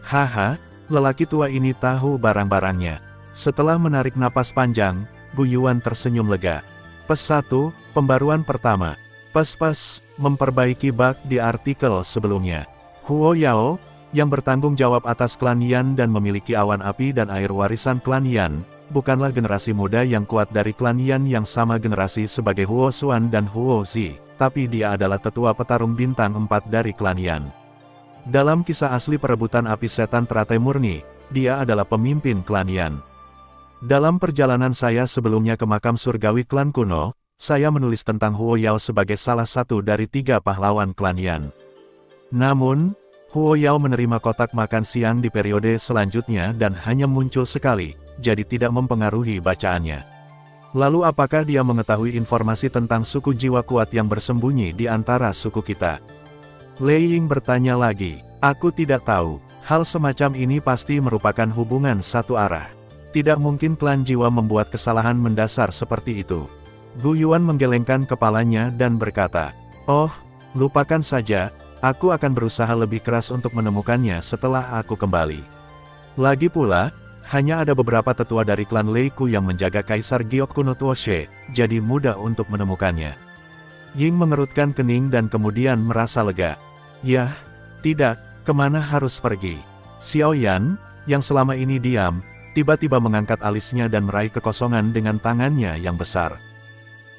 Haha, lelaki tua ini tahu barang-barangnya. Setelah menarik napas panjang, Gu Yuan tersenyum lega. PES 1, pembaruan pertama. PES memperbaiki bug di artikel sebelumnya. Huo Yao, yang bertanggung jawab atas klan Yan dan memiliki awan api dan air warisan klan Yan, bukanlah generasi muda yang kuat dari klan Yan yang sama generasi sebagai Huo Xuan dan Huo Zi, tapi dia adalah tetua petarung bintang 4 dari klan Yan. Dalam kisah asli perebutan api setan teratai murni, dia adalah pemimpin klan Yan. Dalam perjalanan saya sebelumnya ke makam surgawi klan kuno, saya menulis tentang Huo Yao sebagai salah satu dari 3 pahlawan klan Yan. Namun, Huo Yao menerima kotak makan siang di periode selanjutnya dan hanya muncul sekali, jadi tidak mempengaruhi bacaannya. Lalu apakah dia mengetahui informasi tentang suku jiwa kuat yang bersembunyi di antara suku kita? Lei Ying bertanya lagi, aku tidak tahu, hal semacam ini pasti merupakan hubungan satu arah. Tidak mungkin klan jiwa membuat kesalahan mendasar seperti itu. Gu Yuan menggelengkan kepalanya dan berkata, oh, lupakan saja, aku akan berusaha lebih keras untuk menemukannya setelah aku kembali. Lagi pula, hanya ada beberapa tetua dari klan Leiku yang menjaga Kaisar Giok kuno Tuoshe, jadi mudah untuk menemukannya. Ying mengerutkan kening dan kemudian merasa lega. Yah, tidak, kemana harus pergi? Xiao Yan, yang selama ini diam, tiba-tiba mengangkat alisnya dan meraih kekosongan dengan tangannya yang besar.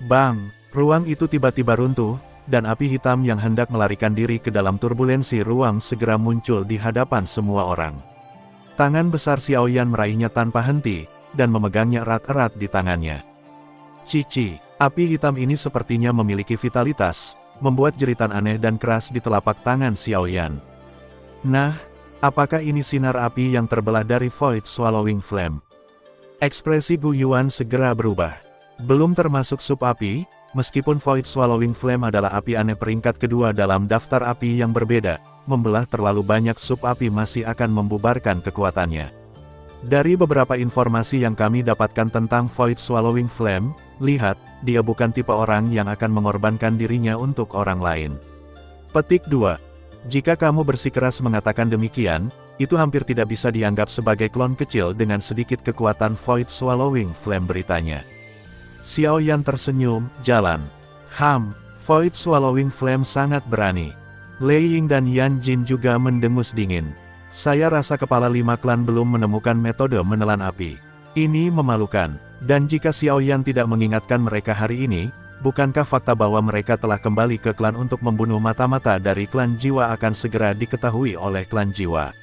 Bang! Ruang itu tiba-tiba runtuh, dan api hitam yang hendak melarikan diri ke dalam turbulensi ruang segera muncul di hadapan semua orang. Tangan besar Xiao Yan meraihnya tanpa henti, dan memegangnya erat-erat di tangannya. Cici, api hitam ini sepertinya memiliki vitalitas, membuat jeritan aneh dan keras di telapak tangan Xiao Yan. Nah, apakah ini sinar api yang terbelah dari Void Swallowing Flame? Ekspresi Gu Yuan segera berubah. Belum termasuk sub api, meskipun Void Swallowing Flame adalah api aneh peringkat kedua dalam daftar api yang berbeda, membelah terlalu banyak sub api masih akan membubarkan kekuatannya. Dari beberapa informasi yang kami dapatkan tentang Void Swallowing Flame, lihat, dia bukan tipe orang yang akan mengorbankan dirinya untuk orang lain. Petik 2. Jika kamu bersikeras mengatakan demikian, itu hampir tidak bisa dianggap sebagai klon kecil dengan sedikit kekuatan Void Swallowing Flame beritanya. Xiao Yan tersenyum, jalan. Void Swallowing Flame sangat berani. Lei Ying dan Yan Jin juga mendengus dingin. Saya rasa kepala 5 klan belum menemukan metode menelan api. Ini memalukan. Dan jika Xiao Yan tidak mengingatkan mereka hari ini, bukankah fakta bahwa mereka telah kembali ke klan untuk membunuh mata-mata dari klan jiwa akan segera diketahui oleh klan jiwa?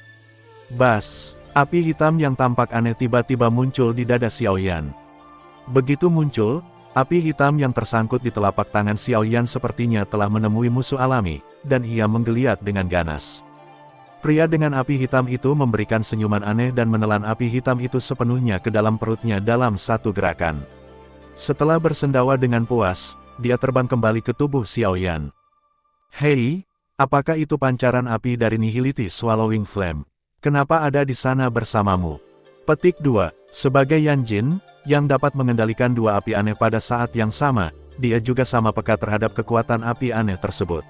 Bas! Api hitam yang tampak aneh tiba-tiba muncul di dada Xiao Yan. Begitu muncul, api hitam yang tersangkut di telapak tangan Xiao Yan sepertinya telah menemui musuh alami, dan ia menggeliat dengan ganas. Pria dengan api hitam itu memberikan senyuman aneh dan menelan api hitam itu sepenuhnya ke dalam perutnya dalam satu gerakan. Setelah bersendawa dengan puas, dia terbang kembali ke tubuh Xiao Yan. Hei, apakah itu pancaran api dari Nihility Swallowing Flame? Kenapa ada di sana bersamamu? Petik 2. Sebagai Yan Jin, yang dapat mengendalikan dua api aneh pada saat yang sama, dia juga sama peka terhadap kekuatan api aneh tersebut.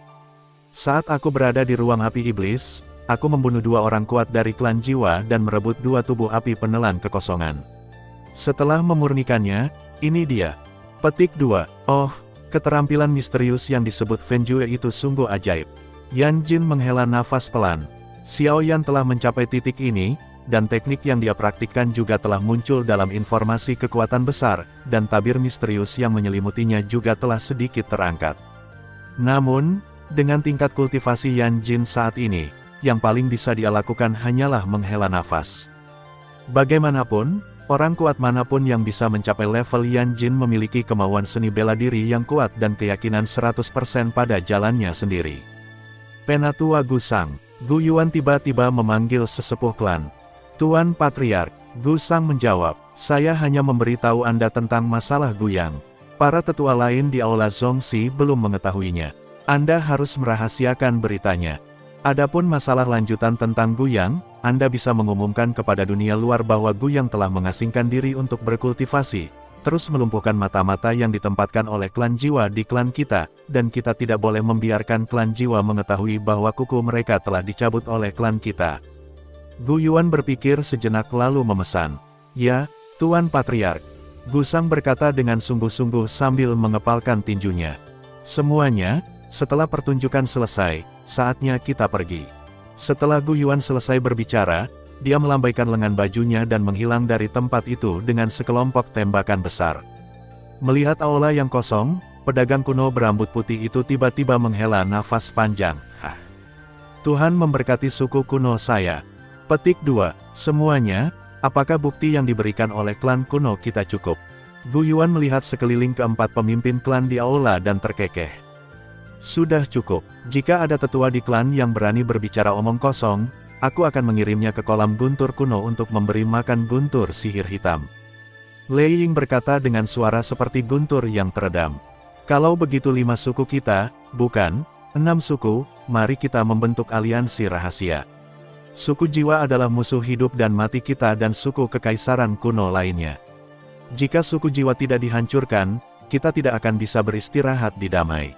Saat aku berada di ruang api iblis, aku membunuh 2 orang kuat dari klan jiwa dan merebut 2 tubuh api penelan kekosongan. Setelah memurnikannya, ini dia. Petik 2. Oh, keterampilan misterius yang disebut Fenjue itu sungguh ajaib. Yan Jin menghela nafas pelan. Xiao Yan telah mencapai titik ini, dan teknik yang dia praktikkan juga telah muncul dalam informasi kekuatan besar, dan tabir misterius yang menyelimutinya juga telah sedikit terangkat. Namun, dengan tingkat kultivasi Yan Jin saat ini, yang paling bisa dia lakukan hanyalah menghela nafas. Bagaimanapun, Orang kuat manapun yang bisa mencapai level Yan Jin memiliki kemauan seni bela diri yang kuat dan keyakinan 100% pada jalannya sendiri. Penatua Gusang. Gu Yuan tiba-tiba memanggil sesepuh klan. Tuan Patriark, Gusang menjawab, saya hanya memberitahu Anda tentang masalah Guyang. Para tetua lain di Aula Zongxi belum mengetahuinya. Anda harus merahasiakan beritanya. Adapun masalah lanjutan tentang Guyang, Anda bisa mengumumkan kepada dunia luar bahwa Guyang telah mengasingkan diri untuk berkultivasi, terus melumpuhkan mata-mata yang ditempatkan oleh klan jiwa di klan kita, dan kita tidak boleh membiarkan klan jiwa mengetahui bahwa kuku mereka telah dicabut oleh klan kita. Gu Yuan berpikir sejenak lalu memesan. Ya, Tuan Patriark. Gusang berkata dengan sungguh-sungguh sambil mengepalkan tinjunya. Semuanya, setelah pertunjukan selesai, saatnya kita pergi. Setelah Gu Yuan selesai berbicara, dia melambaikan lengan bajunya dan menghilang dari tempat itu dengan sekelompok tembakan besar. Melihat aula yang kosong, pedagang kuno berambut putih itu tiba-tiba menghela nafas panjang. Hah. Tuhan memberkati suku kuno saya. Petik 2. Semuanya, apakah bukti yang diberikan oleh klan kuno kita cukup? Gu Yuan melihat sekeliling keempat pemimpin klan di aula dan terkekeh. Sudah cukup. Jika ada tetua di klan yang berani berbicara omong kosong, aku akan mengirimnya ke kolam guntur kuno untuk memberi makan guntur sihir hitam. Lei Ying berkata dengan suara seperti guntur yang teredam. Kalau begitu 5 suku kita, bukan, 6 suku, mari kita membentuk aliansi rahasia. Suku jiwa adalah musuh hidup dan mati kita dan suku kekaisaran kuno lainnya. Jika suku jiwa tidak dihancurkan, kita tidak akan bisa beristirahat di damai.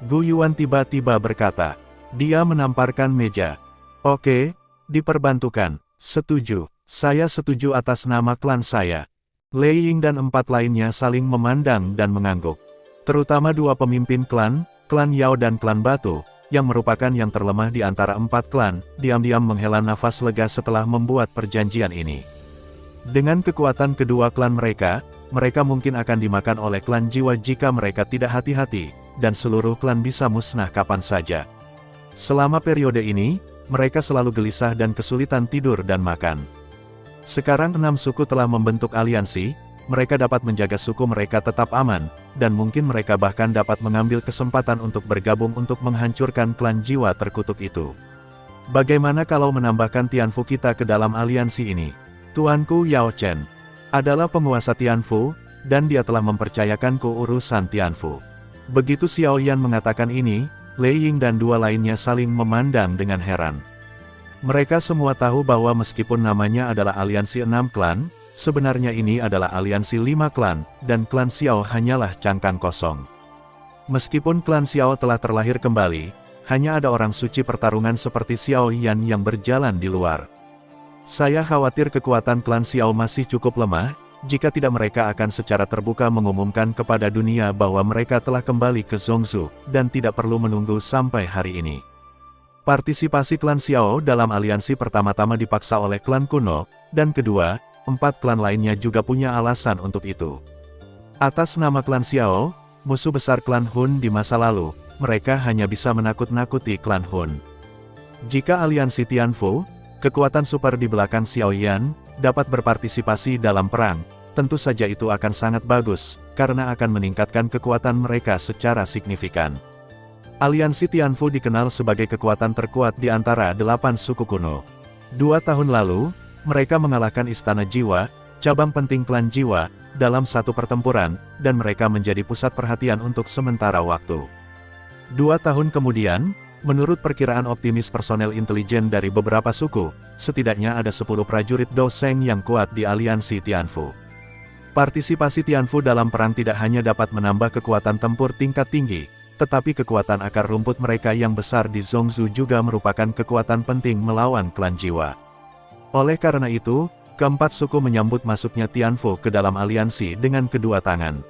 Gu Yuan tiba-tiba berkata. Dia menamparkan meja. Oke, diperbantukan. Setuju. Saya setuju atas nama klan saya. Lei Ying dan 4 lainnya saling memandang dan mengangguk. Terutama 2 pemimpin klan, klan Yao dan klan Batu, yang merupakan yang terlemah di antara 4 klan, diam-diam menghela nafas lega setelah membuat perjanjian ini. Dengan kekuatan kedua klan mereka mungkin akan dimakan oleh klan jiwa jika mereka tidak hati-hati, dan seluruh klan bisa musnah kapan saja. Selama periode ini, mereka selalu gelisah dan kesulitan tidur dan makan. Sekarang 6 suku telah membentuk aliansi, mereka dapat menjaga suku mereka tetap aman, dan mungkin mereka bahkan dapat mengambil kesempatan untuk bergabung untuk menghancurkan klan jiwa terkutuk itu. Bagaimana kalau menambahkan Tianfu kita ke dalam aliansi ini? Tuanku Yao Chen adalah penguasa Tianfu, dan dia telah mempercayakanku urusan Tianfu. Begitu Xiao Yan mengatakan ini, Lei Ying dan 2 lainnya saling memandang dengan heran. Mereka semua tahu bahwa meskipun namanya adalah aliansi 6 klan, sebenarnya ini adalah aliansi 5 klan, dan klan Xiao hanyalah cangkang kosong. Meskipun klan Xiao telah terlahir kembali, hanya ada orang suci pertarungan seperti Xiao Yan yang berjalan di luar. Saya khawatir kekuatan klan Xiao masih cukup lemah, jika tidak mereka akan secara terbuka mengumumkan kepada dunia bahwa mereka telah kembali ke Zhongzhou, dan tidak perlu menunggu sampai hari ini. Partisipasi klan Xiao dalam aliansi pertama-tama dipaksa oleh klan kuno, dan kedua, 4 klan lainnya juga punya alasan untuk itu. Atas nama klan Xiao, musuh besar klan Hun di masa lalu, mereka hanya bisa menakut-nakuti klan Hun. Jika aliansi Tianfu, kekuatan super di belakang Xiao Yan, dapat berpartisipasi dalam perang, tentu saja itu akan sangat bagus, karena akan meningkatkan kekuatan mereka secara signifikan. Aliansi Tianfu dikenal sebagai kekuatan terkuat di antara 8 suku kuno. 2 tahun lalu, mereka mengalahkan Istana Jiwa, cabang penting klan Jiwa, dalam satu pertempuran, dan mereka menjadi pusat perhatian untuk sementara waktu. 2 tahun kemudian, menurut perkiraan optimis personel intelijen dari beberapa suku, setidaknya ada 10 prajurit Doseng yang kuat di aliansi Tianfu. Partisipasi Tianfu dalam perang tidak hanya dapat menambah kekuatan tempur tingkat tinggi, tetapi kekuatan akar rumput mereka yang besar di Zhongzhou juga merupakan kekuatan penting melawan klan jiwa. Oleh karena itu, keempat suku menyambut masuknya Tianfu ke dalam aliansi dengan kedua tangan.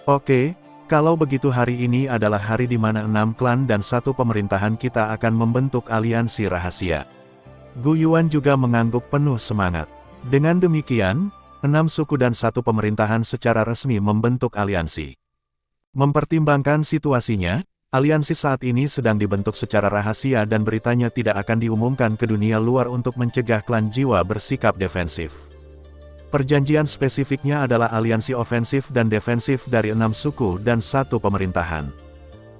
Oke. Kalau begitu hari ini adalah hari di mana 6 klan dan 1 pemerintahan kita akan membentuk aliansi rahasia. Gu Yuan juga mengangguk penuh semangat. Dengan demikian, 6 suku dan 1 pemerintahan secara resmi membentuk aliansi. Mempertimbangkan situasinya, aliansi saat ini sedang dibentuk secara rahasia dan beritanya tidak akan diumumkan ke dunia luar untuk mencegah klan jiwa bersikap defensif. Perjanjian spesifiknya adalah aliansi ofensif dan defensif dari 6 suku dan 1 pemerintahan.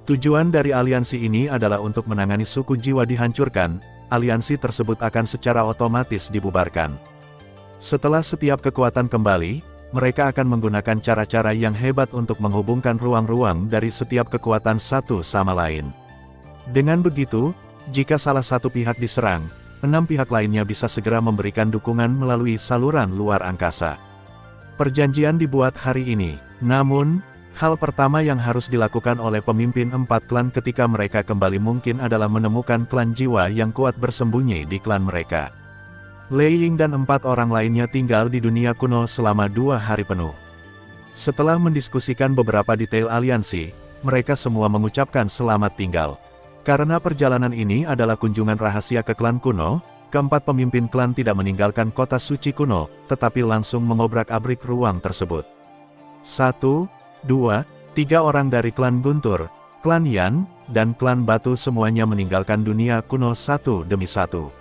Tujuan dari aliansi ini adalah untuk menangani suku jiwa dihancurkan, aliansi tersebut akan secara otomatis dibubarkan. Setelah setiap kekuatan kembali, mereka akan menggunakan cara-cara yang hebat untuk menghubungkan ruang-ruang dari setiap kekuatan satu sama lain. Dengan begitu, jika salah satu pihak diserang, 6 pihak lainnya bisa segera memberikan dukungan melalui saluran luar angkasa. Perjanjian dibuat hari ini, namun, hal pertama yang harus dilakukan oleh pemimpin 4 klan ketika mereka kembali mungkin adalah menemukan klan jiwa yang kuat bersembunyi di klan mereka. Lei Ying dan 4 orang lainnya tinggal di dunia kuno selama 2 hari penuh. Setelah mendiskusikan beberapa detail aliansi, mereka semua mengucapkan selamat tinggal. Karena perjalanan ini adalah kunjungan rahasia ke klan kuno, keempat pemimpin klan tidak meninggalkan kota suci kuno, tetapi langsung mengobrak-abrik ruang tersebut. 1, 2, 3 orang dari klan Guntur, klan Yan, dan klan Batu semuanya meninggalkan dunia kuno satu demi satu.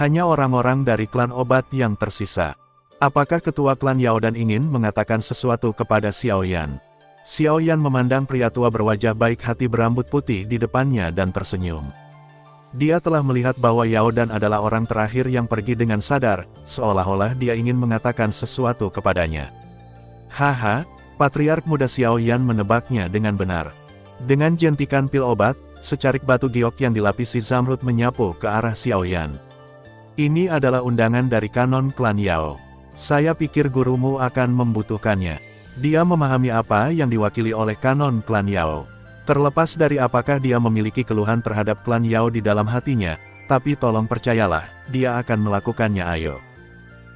Hanya orang-orang dari klan Obat yang tersisa. Apakah ketua klan Yaodan ingin mengatakan sesuatu kepada Xiao Yan? Xiao Yan memandang pria tua berwajah baik hati berambut putih di depannya dan tersenyum. Dia telah melihat bahwa Yaodan adalah orang terakhir yang pergi dengan sadar, seolah-olah dia ingin mengatakan sesuatu kepadanya. Haha, Patriark muda Xiao Yan menebaknya dengan benar. Dengan jentikan pil obat, secarik batu giok yang dilapisi zamrud menyapu ke arah Xiao Yan. Ini adalah undangan dari kanon klan Yao. Saya pikir gurumu akan membutuhkannya. Dia memahami apa yang diwakili oleh kanon klan Yao. Terlepas dari apakah dia memiliki keluhan terhadap klan Yao di dalam hatinya, tapi tolong percayalah, dia akan melakukannya ayo.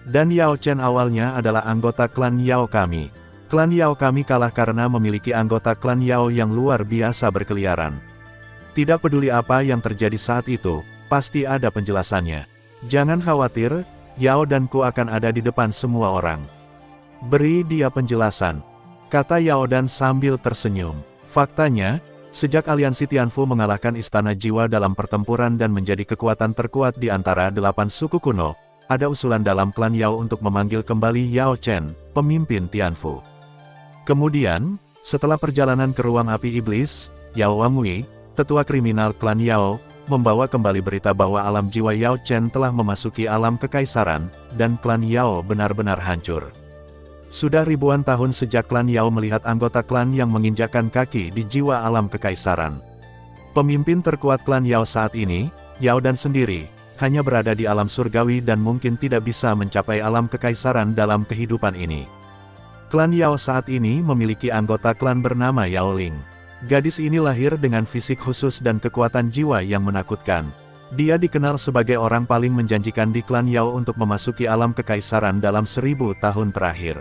Dan Yao Chen awalnya adalah anggota klan Yao kami. Klan Yao kami kalah karena memiliki anggota klan Yao yang luar biasa berkeliaran. Tidak peduli apa yang terjadi saat itu, pasti ada penjelasannya. Jangan khawatir, Yao dan Ku akan ada di depan semua orang. Beri dia penjelasan, kata Yaodan sambil tersenyum. Faktanya, sejak aliansi Tianfu mengalahkan Istana Jiwa dalam pertempuran dan menjadi kekuatan terkuat di antara 8 suku kuno, ada usulan dalam klan Yao untuk memanggil kembali Yao Chen, pemimpin Tianfu. Kemudian, setelah perjalanan ke ruang api iblis, Yao Wangui, tetua kriminal klan Yao, membawa kembali berita bahwa alam jiwa Yao Chen telah memasuki alam kekaisaran, dan klan Yao benar-benar hancur. Sudah ribuan tahun sejak klan Yao melihat anggota klan yang menginjakkan kaki di jiwa alam kekaisaran. Pemimpin terkuat klan Yao saat ini, Yaodan sendiri, hanya berada di alam surgawi dan mungkin tidak bisa mencapai alam kekaisaran dalam kehidupan ini. Klan Yao saat ini memiliki anggota klan bernama Yao Ling. Gadis ini lahir dengan fisik khusus dan kekuatan jiwa yang menakutkan. Dia dikenal sebagai orang paling menjanjikan di klan Yao untuk memasuki alam kekaisaran dalam 1000 tahun terakhir.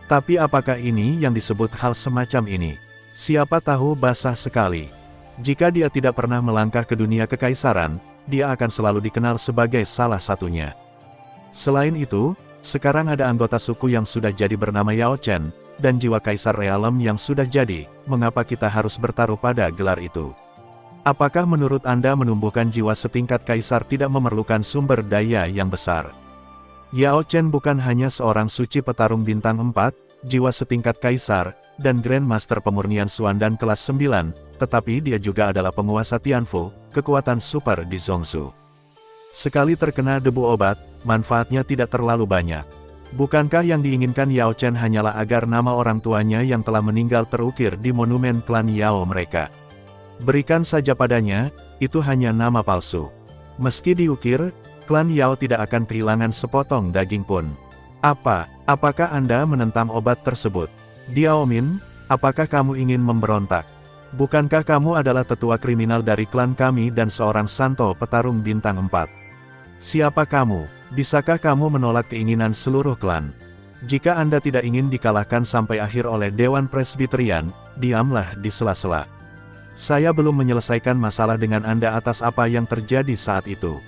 Tapi apakah ini yang disebut hal semacam ini? Siapa tahu basah sekali. Jika dia tidak pernah melangkah ke dunia kekaisaran, dia akan selalu dikenal sebagai salah satunya. Selain itu, sekarang ada anggota suku yang sudah jadi bernama Yao Chen, dan jiwa Kaisar Realem yang sudah jadi, mengapa kita harus bertaruh pada gelar itu? Apakah menurut Anda menumbuhkan jiwa setingkat Kaisar tidak memerlukan sumber daya yang besar? Yao Chen bukan hanya seorang suci petarung bintang 4, jiwa setingkat Kaisar, dan Grandmaster pemurnian Suandan kelas 9, tetapi dia juga adalah penguasa Tianfu, kekuatan super di Zhongzhou. Sekali terkena debu obat, manfaatnya tidak terlalu banyak. Bukankah yang diinginkan Yao Chen hanyalah agar nama orang tuanya yang telah meninggal terukir di monumen klan Yao mereka? Berikan saja padanya, itu hanya nama palsu. Meski diukir, klan Yao tidak akan kehilangan sepotong daging pun. Apakah Anda menentang obat tersebut? Diao Min, apakah kamu ingin memberontak? Bukankah kamu adalah tetua kriminal dari klan kami dan seorang santo petarung bintang 4? Siapa kamu? Bisakah kamu menolak keinginan seluruh klan? Jika Anda tidak ingin dikalahkan sampai akhir oleh Dewan Presbyterian, diamlah di sela-sela. Saya belum menyelesaikan masalah dengan Anda atas apa yang terjadi saat itu.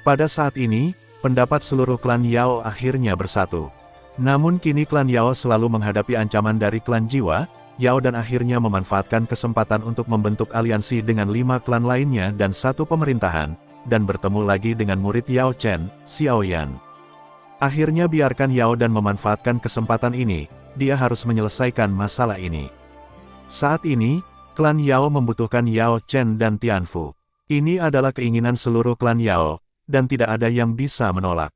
Pada saat ini, pendapat seluruh klan Yao akhirnya bersatu. Namun kini klan Yao selalu menghadapi ancaman dari klan jiwa. Yao dan akhirnya memanfaatkan kesempatan untuk membentuk aliansi dengan 5 klan lainnya dan 1 pemerintahan, dan bertemu lagi dengan murid Yao Chen, Xiao Yan. Akhirnya biarkan Yao Dan memanfaatkan kesempatan ini, dia harus menyelesaikan masalah ini. Saat ini, klan Yao membutuhkan Yao Chen dan Tianfu. Ini adalah keinginan seluruh klan Yao, dan tidak ada yang bisa menolak.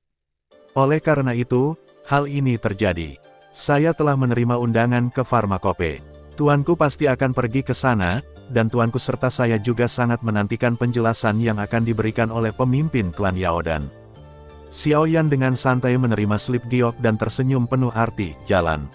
Oleh karena itu, hal ini terjadi. Saya telah menerima undangan ke Pharmacope. Tuanku pasti akan pergi ke sana, dan tuanku serta saya juga sangat menantikan penjelasan yang akan diberikan oleh pemimpin klan Yao Dan. Xiao Yan dengan santai menerima slip giok dan tersenyum penuh arti, jalan.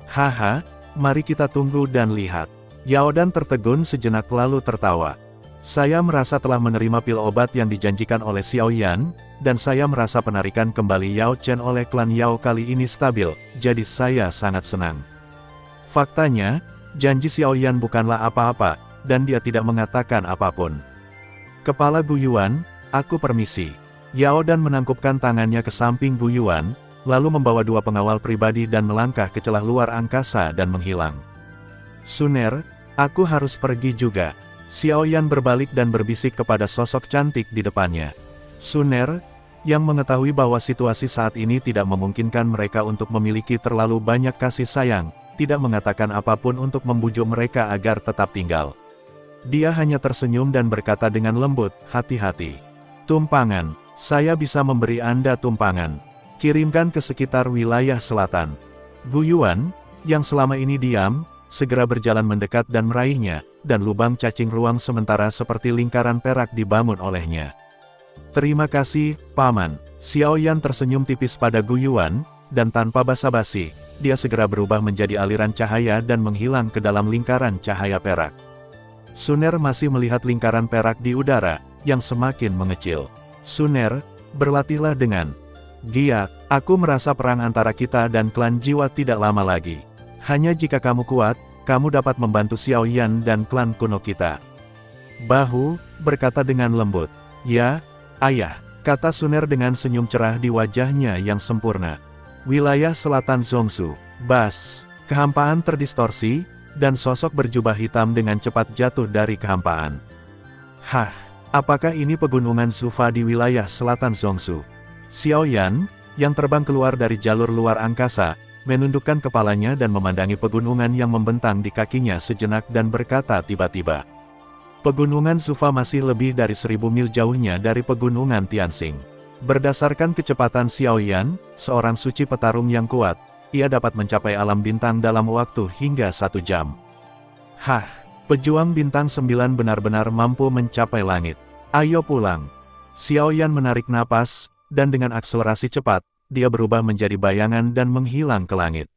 Haha, mari kita tunggu dan lihat. Yao Dan tertegun sejenak lalu tertawa. Saya merasa telah menerima pil obat yang dijanjikan oleh Xiao Yan, dan saya merasa penarikan kembali Yao Chen oleh klan Yao kali ini stabil, jadi saya sangat senang. Faktanya, janji Xiao Yan bukanlah apa-apa, dan dia tidak mengatakan apapun. Kepala Gu Yuan, aku permisi. Yao Dan menangkupkan tangannya ke samping Gu Yuan, lalu membawa dua pengawal pribadi dan melangkah ke celah luar angkasa dan menghilang. Suner, aku harus pergi juga. Xiao Yan berbalik dan berbisik kepada sosok cantik di depannya. Suner, yang mengetahui bahwa situasi saat ini tidak memungkinkan mereka untuk memiliki terlalu banyak kasih sayang, tidak mengatakan apapun untuk membujuk mereka agar tetap tinggal. Dia hanya tersenyum dan berkata dengan lembut, hati-hati. Tumpangan, saya bisa memberi Anda tumpangan. Kirimkan ke sekitar wilayah selatan. Gu Yuan, yang selama ini diam, segera berjalan mendekat dan meraihnya, dan lubang cacing ruang sementara seperti lingkaran perak dibangun olehnya. Terima kasih, Paman. Xiao Yan tersenyum tipis pada Gu Yuan, dan tanpa basa-basi, dia segera berubah menjadi aliran cahaya dan menghilang ke dalam lingkaran cahaya perak. Suner masih melihat lingkaran perak di udara, yang semakin mengecil. Suner, berlatihlah dengan giat. Aku merasa perang antara kita dan klan Jiwa tidak lama lagi. Hanya jika kamu kuat, kamu dapat membantu Xiao Yan dan klan kuno kita. Bahu berkata dengan lembut. Ya, ayah, kata Suner dengan senyum cerah di wajahnya yang sempurna. Wilayah selatan Zhongsu, Bas, kehampaan terdistorsi, dan sosok berjubah hitam dengan cepat jatuh dari kehampaan. Hah, apakah ini pegunungan Sufa di wilayah selatan Zhongsu? Xiao Yan, yang terbang keluar dari jalur luar angkasa, menundukkan kepalanya dan memandangi pegunungan yang membentang di kakinya sejenak dan berkata tiba-tiba. Pegunungan Sufa masih lebih dari 1000 mil jauhnya dari pegunungan Tianxing. Berdasarkan kecepatan Xiao Yan, seorang suci petarung yang kuat, ia dapat mencapai alam bintang dalam waktu hingga 1 jam. Hah, pejuang bintang 9 benar-benar mampu mencapai langit. Ayo pulang. Xiao Yan menarik napas, dan dengan akselerasi cepat, dia berubah menjadi bayangan dan menghilang ke langit.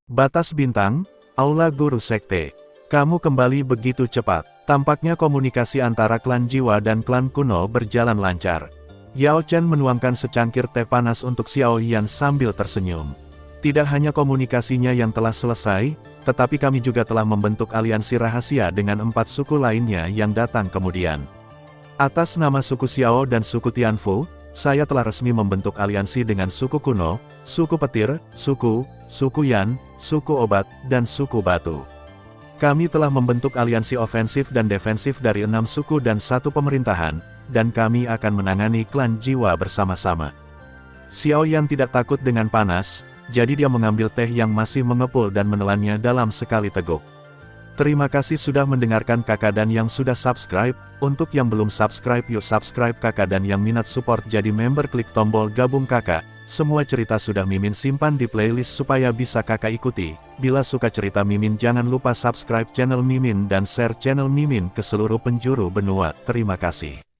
Batas bintang, Aula Guru Sekte. Kamu kembali begitu cepat. Tampaknya komunikasi antara klan Jiwa dan klan kuno berjalan lancar. Yao Chen menuangkan secangkir teh panas untuk Xiao Yan sambil tersenyum. Tidak hanya komunikasinya yang telah selesai, tetapi kami juga telah membentuk aliansi rahasia dengan 4 suku lainnya yang datang kemudian. Atas nama suku Xiao dan suku Tianfu, saya telah resmi membentuk aliansi dengan suku kuno, suku petir, suku Yan, suku obat, dan suku batu. Kami telah membentuk aliansi ofensif dan defensif dari 6 suku dan 1 pemerintahan, dan kami akan menangani klan Jiwa bersama-sama. Xiao Yan tidak takut dengan panas, jadi dia mengambil teh yang masih mengepul dan menelannya dalam sekali teguk. Terima kasih sudah mendengarkan kakak dan yang sudah subscribe. Untuk yang belum subscribe yuk subscribe kakak dan yang minat support jadi member klik tombol gabung kakak. Semua cerita sudah Mimin simpan di playlist supaya bisa kakak ikuti. Bila suka cerita Mimin jangan lupa subscribe channel Mimin dan share channel Mimin ke seluruh penjuru benua. Terima kasih.